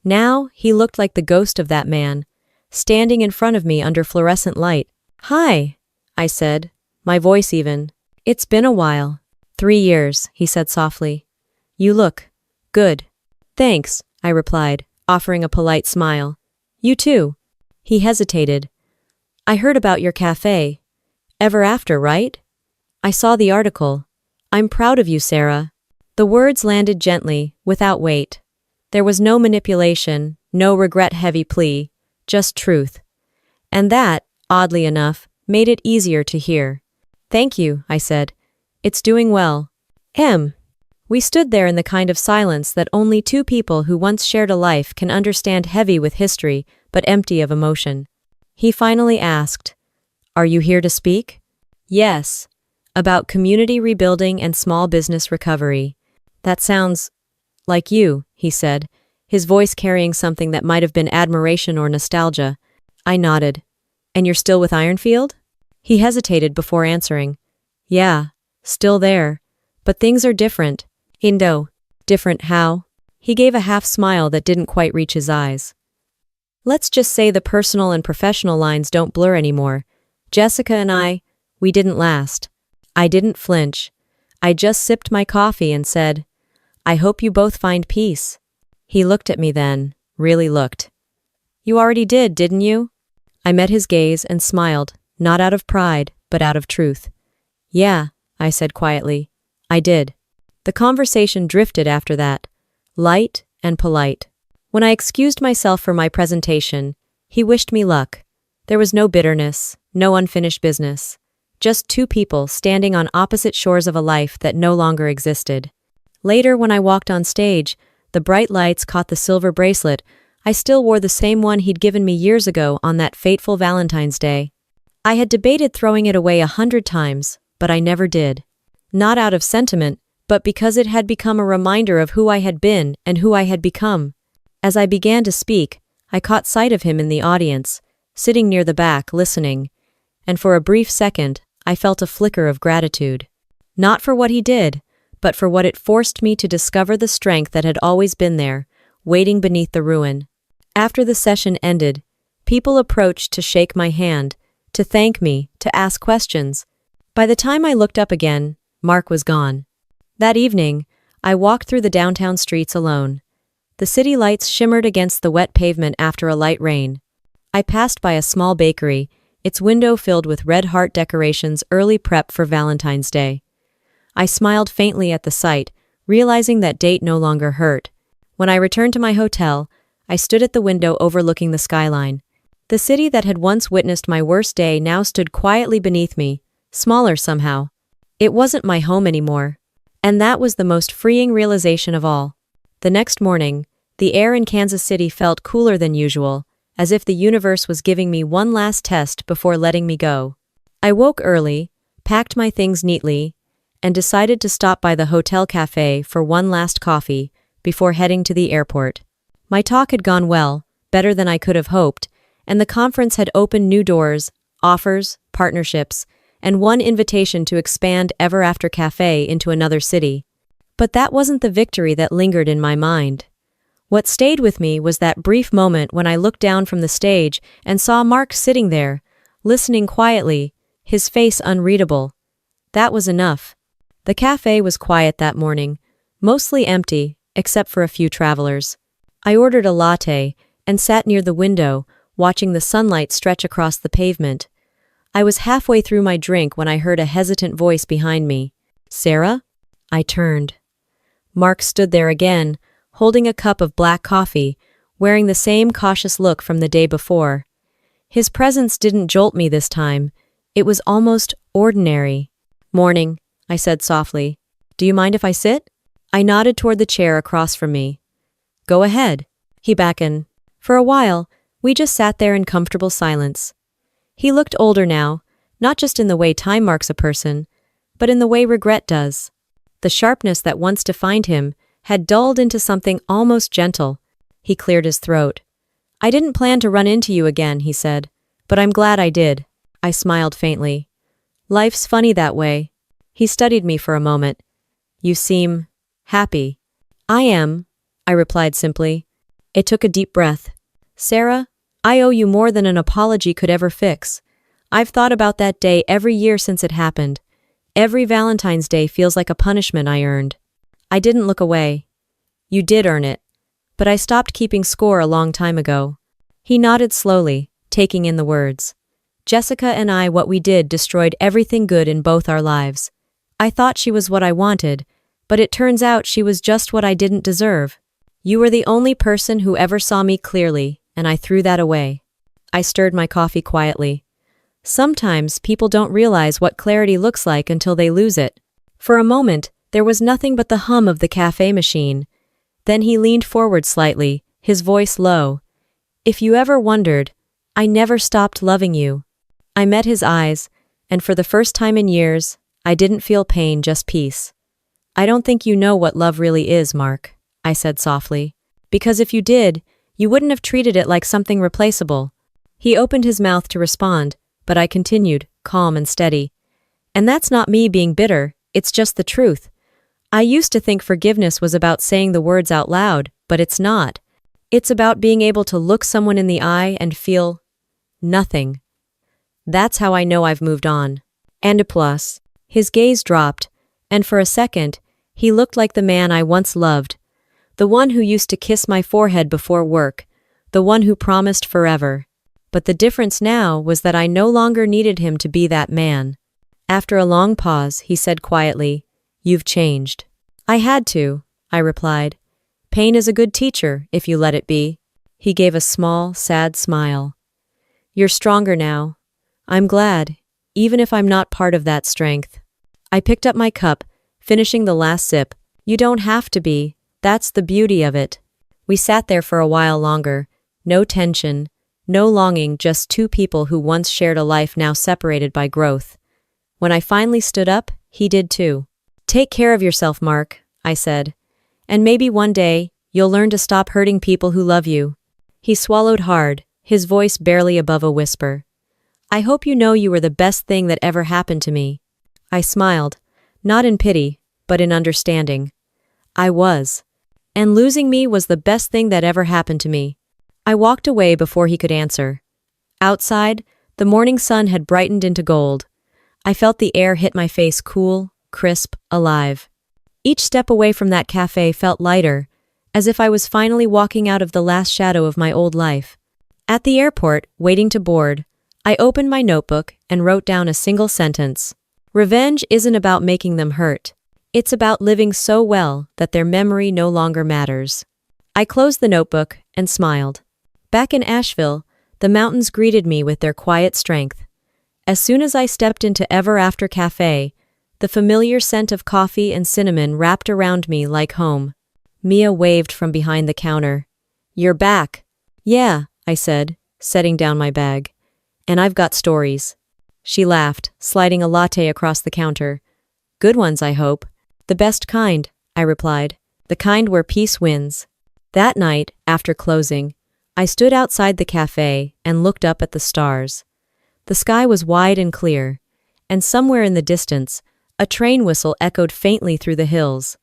Now, he looked like the ghost of that man, standing in front of me under fluorescent light. "Hi," I said, my voice even. "It's been a while." 3 years, he said softly. "You look good." "Thanks," I replied, offering a polite smile. "You too." He hesitated. "I heard about your cafe. Ever After, right? I saw the article. I'm proud of you, Sarah." The words landed gently, without weight. There was no manipulation, no regret-heavy plea, just truth. And that, oddly enough, made it easier to hear. "Thank you," I said. "It's doing well." We stood there in the kind of silence that only two people who once shared a life can understand, heavy with history, but empty of emotion. He finally asked, "Are you here to speak?" "Yes. About community rebuilding and small business recovery." "That sounds like you," he said, his voice carrying something that might have been admiration or nostalgia. I nodded. "And you're still with Ironfield?" He hesitated before answering. "Yeah, still there. But things are different." "Different how?" He gave a half-smile that didn't quite reach his eyes. "Let's just say the personal and professional lines don't blur anymore. Jessica and we didn't last." I didn't flinch. I just sipped my coffee and said, "I hope you both find peace." He looked at me then, really looked. "You already did, didn't you?" I met his gaze and smiled, not out of pride, but out of truth. "Yeah," I said quietly. "I did." The conversation drifted after that, light and polite. When I excused myself for my presentation, he wished me luck. There was no bitterness, no unfinished business. Just two people standing on opposite shores of a life that no longer existed. Later, when I walked on stage, the bright lights caught the silver bracelet. I still wore the same one he'd given me years ago on that fateful Valentine's Day. I had debated throwing it away 100 times, but I never did. Not out of sentiment, but because it had become a reminder of who I had been and who I had become. As I began to speak, I caught sight of him in the audience, sitting near the back, listening, and for a brief second, I felt a flicker of gratitude. Not for what he did, but for what it forced me to discover the strength that had always been there, waiting beneath the ruin. After the session ended, people approached to shake my hand, to thank me, to ask questions. By the time I looked up again, Mark was gone. That evening, I walked through the downtown streets alone. The city lights shimmered against the wet pavement after a light rain. I passed by a small bakery, its window filled with red heart decorations, early prep for Valentine's Day. I smiled faintly at the sight, realizing that date no longer hurt. When I returned to my hotel, I stood at the window overlooking the skyline. The city that had once witnessed my worst day now stood quietly beneath me, smaller somehow. It wasn't my home anymore. And that was the most freeing realization of all. The next morning, the air in Kansas City felt cooler than usual, as if the universe was giving me one last test before letting me go. I woke early, packed my things neatly, and decided to stop by the hotel cafe for one last coffee before heading to the airport. My talk had gone well, better than I could have hoped, and the conference had opened new doors, offers, partnerships, and one invitation to expand Ever After Cafe into another city. But that wasn't the victory that lingered in my mind. What stayed with me was that brief moment when I looked down from the stage and saw Mark sitting there, listening quietly, his face unreadable. That was enough. The cafe was quiet that morning, mostly empty, except for a few travelers. I ordered a latte and sat near the window, watching the sunlight stretch across the pavement. I was halfway through my drink when I heard a hesitant voice behind me. "Sarah?" I turned. Mark stood there again, holding a cup of black coffee, wearing the same cautious look from the day before. His presence didn't jolt me this time. It was almost ordinary. "Morning," I said softly. "Do you mind if I sit?" I nodded toward the chair across from me. "Go ahead," he beckoned. For a while, we just sat there in comfortable silence. He looked older now, not just in the way time marks a person, but in the way regret does. The sharpness that once defined him had dulled into something almost gentle. He cleared his throat. "I didn't plan to run into you again," he said, "but I'm glad I did." I smiled faintly. "Life's funny that way." He studied me for a moment. "You seem happy." "I am," I replied simply. It took a deep breath. "Sarah, I owe you more than an apology could ever fix. I've thought about that day every year since it happened. Every Valentine's Day feels like a punishment I earned." I didn't look away. "You did earn it. But I stopped keeping score a long time ago." He nodded slowly, taking in the words. "Jessica and I, what we did destroyed everything good in both our lives. I thought she was what I wanted, but it turns out she was just what I didn't deserve. You were the only person who ever saw me clearly, and I threw that away." I stirred my coffee quietly. Sometimes people don't realize what clarity looks like until they lose it. For a moment, there was nothing but the hum of the cafe machine. Then he leaned forward slightly, his voice low. "If you ever wondered, I never stopped loving you." I met his eyes, and for the first time in years, I didn't feel pain, just peace. "I don't think you know what love really is, Mark," I said softly. "Because if you did, you wouldn't have treated it like something replaceable." He opened his mouth to respond, but I continued, calm and steady. "And that's not me being bitter, it's just the truth. I used to think forgiveness was about saying the words out loud, but it's not. It's about being able to look someone in the eye and feel nothing. That's how I know I've moved on." And plus, his gaze dropped, and for a second, he looked like the man I once loved. The one who used to kiss my forehead before work, the one who promised forever. But the difference now was that I no longer needed him to be that man. After a long pause, he said quietly, "You've changed." "I had to," I replied. "Pain is a good teacher, if you let it be." He gave a small, sad smile. "You're stronger now. I'm glad, even if I'm not part of that strength." I picked up my cup, finishing the last sip. "You don't have to be. That's the beauty of it." We sat there for a while longer. No tension, no longing, just two people who once shared a life now separated by growth. When I finally stood up, he did too. "Take care of yourself, Mark," I said. "And maybe one day, you'll learn to stop hurting people who love you." He swallowed hard, his voice barely above a whisper. "I hope you know you were the best thing that ever happened to me." I smiled, not in pity, but in understanding. I was. And losing me was the best thing that ever happened to me. I walked away before he could answer. Outside, the morning sun had brightened into gold. I felt the air hit my face cool, crisp, alive. Each step away from that cafe felt lighter, as if I was finally walking out of the last shadow of my old life. At the airport, waiting to board, I opened my notebook and wrote down a single sentence. Revenge isn't about making them hurt. It's about living so well that their memory no longer matters. I closed the notebook and smiled. Back in Asheville, the mountains greeted me with their quiet strength. As soon as I stepped into Ever After Cafe, the familiar scent of coffee and cinnamon wrapped around me like home. Mia waved from behind the counter. "You're back." "Yeah," I said, setting down my bag. "And I've got stories." She laughed, sliding a latte across the counter. "Good ones, I hope." "The best kind," I replied. "The kind where peace wins." That night, after closing, I stood outside the cafe and looked up at the stars. The sky was wide and clear, and somewhere in the distance, a train whistle echoed faintly through the hills.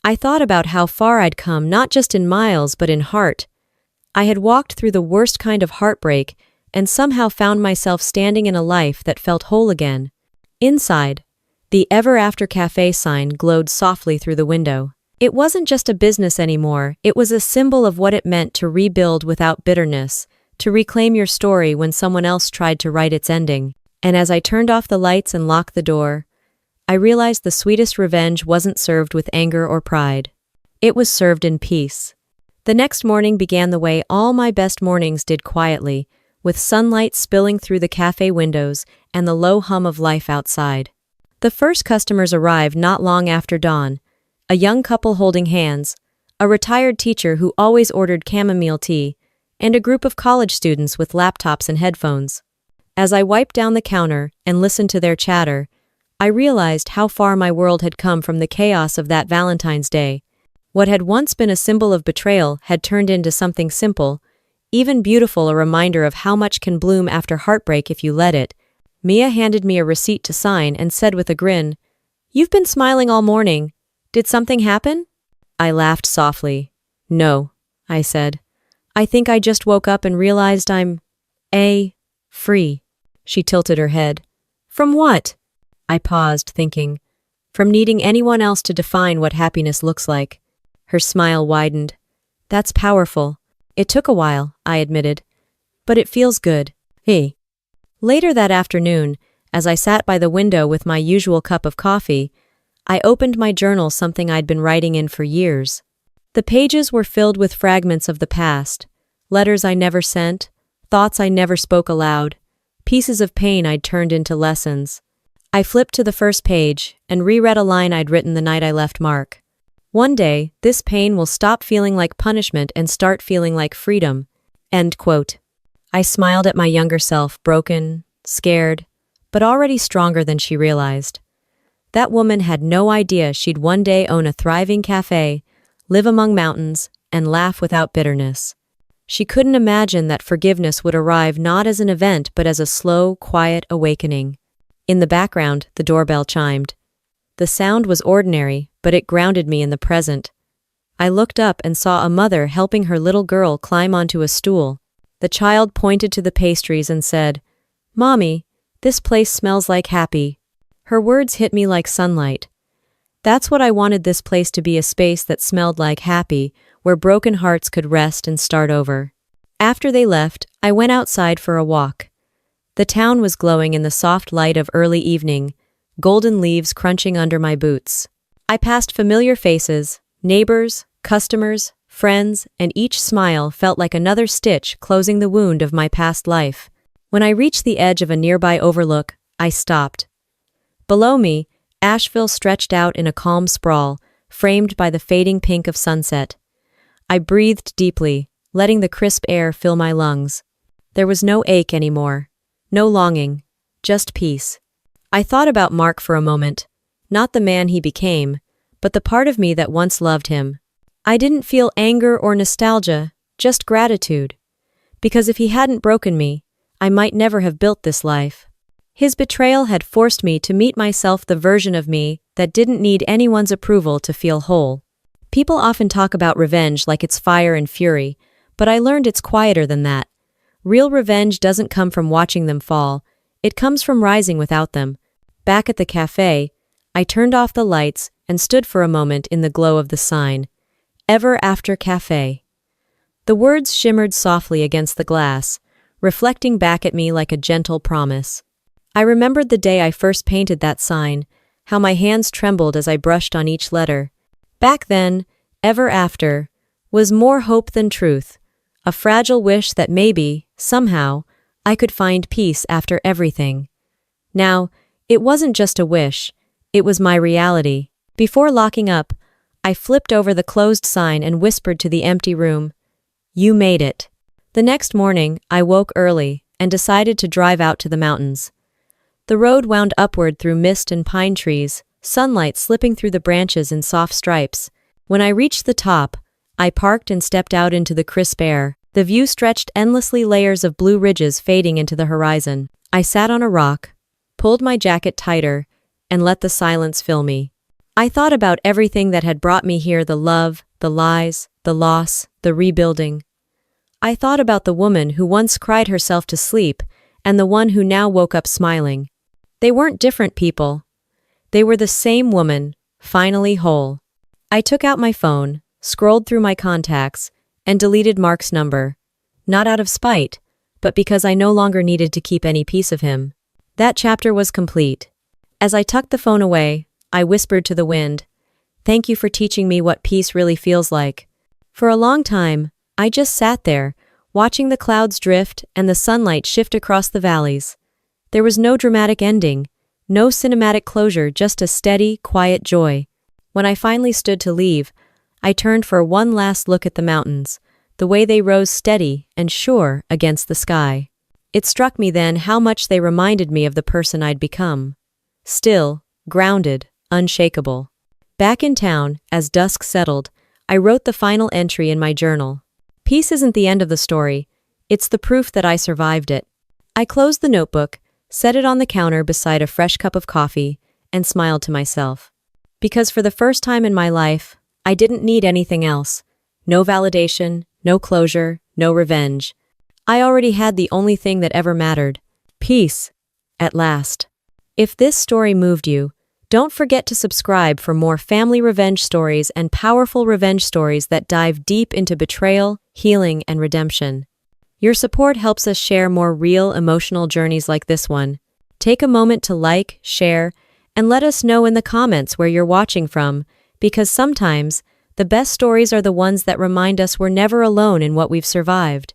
I thought about how far I'd come, not just in miles but in heart. I had walked through the worst kind of heartbreak and somehow found myself standing in a life that felt whole again. Inside, the Ever After Cafe sign glowed softly through the window. It wasn't just a business anymore, it was a symbol of what it meant to rebuild without bitterness, to reclaim your story when someone else tried to write its ending. And as I turned off the lights and locked the door, I realized the sweetest revenge wasn't served with anger or pride. It was served in peace. The next morning began the way all my best mornings did, quietly, with sunlight spilling through the cafe windows and the low hum of life outside. The first customers arrived not long after dawn, a young couple holding hands, a retired teacher who always ordered chamomile tea, and a group of college students with laptops and headphones. As I wiped down the counter and listened to their chatter, I realized how far my world had come from the chaos of that Valentine's Day. What had once been a symbol of betrayal had turned into something simple, even beautiful, a reminder of how much can bloom after heartbreak if you let it. Mia handed me a receipt to sign and said with a grin, "You've been smiling all morning. Did something happen?" I laughed softly. "No," I said. "I think I just woke up and realized I'm free." She tilted her head. "From what?" I paused, thinking. "From needing anyone else to define what happiness looks like." Her smile widened. "That's powerful." "It took a while," I admitted. "But it feels good." Hey. Later that afternoon, as I sat by the window with my usual cup of coffee, I opened my journal, something I'd been writing in for years. The pages were filled with fragments of the past, letters I never sent, thoughts I never spoke aloud, pieces of pain I'd turned into lessons. I flipped to the first page and reread a line I'd written the night I left Mark. "One day, this pain will stop feeling like punishment and start feeling like freedom." End quote. I smiled at my younger self, broken, scared, but already stronger than she realized. That woman had no idea she'd one day own a thriving cafe, live among mountains, and laugh without bitterness. She couldn't imagine that forgiveness would arrive not as an event but as a slow, quiet awakening. In the background, the doorbell chimed. The sound was ordinary, but it grounded me in the present. I looked up and saw a mother helping her little girl climb onto a stool. The child pointed to the pastries and said, "Mommy, this place smells like happy." Her words hit me like sunlight. That's what I wanted this place to be, a space that smelled like happy, where broken hearts could rest and start over. After they left, I went outside for a walk. The town was glowing in the soft light of early evening, golden leaves crunching under my boots. I passed familiar faces, neighbors, customers, friends, and each smile felt like another stitch closing the wound of my past life. When I reached the edge of a nearby overlook, I stopped. Below me, Asheville stretched out in a calm sprawl, framed by the fading pink of sunset. I breathed deeply, letting the crisp air fill my lungs. There was no ache anymore, no longing, just peace. I thought about Mark for a moment, not the man he became, but the part of me that once loved him. I didn't feel anger or nostalgia, just gratitude. Because if he hadn't broken me, I might never have built this life. His betrayal had forced me to meet myself, the version of me that didn't need anyone's approval to feel whole. People often talk about revenge like it's fire and fury, but I learned it's quieter than that. Real revenge doesn't come from watching them fall, it comes from rising without them. Back at the cafe, I turned off the lights and stood for a moment in the glow of the sign, Ever After Cafe. The words shimmered softly against the glass, reflecting back at me like a gentle promise. I remembered the day I first painted that sign, how my hands trembled as I brushed on each letter. Back then, Ever After was more hope than truth, a fragile wish that maybe, somehow, I could find peace after everything. Now, it wasn't just a wish, it was my reality. Before locking up, I flipped over the closed sign and whispered to the empty room, "You made it." The next morning, I woke early and decided to drive out to the mountains. The road wound upward through mist and pine trees, sunlight slipping through the branches in soft stripes. When I reached the top, I parked and stepped out into the crisp air. The view stretched endlessly, layers of blue ridges fading into the horizon. I sat on a rock, pulled my jacket tighter, and let the silence fill me. I thought about everything that had brought me here, the love, the lies, the loss, the rebuilding. I thought about the woman who once cried herself to sleep and the one who now woke up smiling. They weren't different people. They were the same woman, finally whole. I took out my phone, scrolled through my contacts, and deleted Mark's number. Not out of spite, but because I no longer needed to keep any piece of him. That chapter was complete. As I tucked the phone away, I whispered to the wind, "Thank you for teaching me what peace really feels like." For a long time, I just sat there, watching the clouds drift and the sunlight shift across the valleys. There was no dramatic ending, no cinematic closure, just a steady, quiet joy. When I finally stood to leave, I turned for one last look at the mountains, the way they rose steady and sure against the sky. It struck me then how much they reminded me of the person I'd become. Still, grounded, unshakable. Back in town, as dusk settled, I wrote the final entry in my journal. Peace isn't the end of the story, it's the proof that I survived it. I closed the notebook, set it on the counter beside a fresh cup of coffee, and smiled to myself. Because for the first time in my life, I didn't need anything else. No validation, no closure, no revenge. I already had the only thing that ever mattered. Peace. At last. If this story moved you, don't forget to subscribe for more family revenge stories and powerful revenge stories that dive deep into betrayal, healing, and redemption. Your support helps us share more real, emotional journeys like this one. Take a moment to like, share, and let us know in the comments where you're watching from, because sometimes, the best stories are the ones that remind us we're never alone in what we've survived.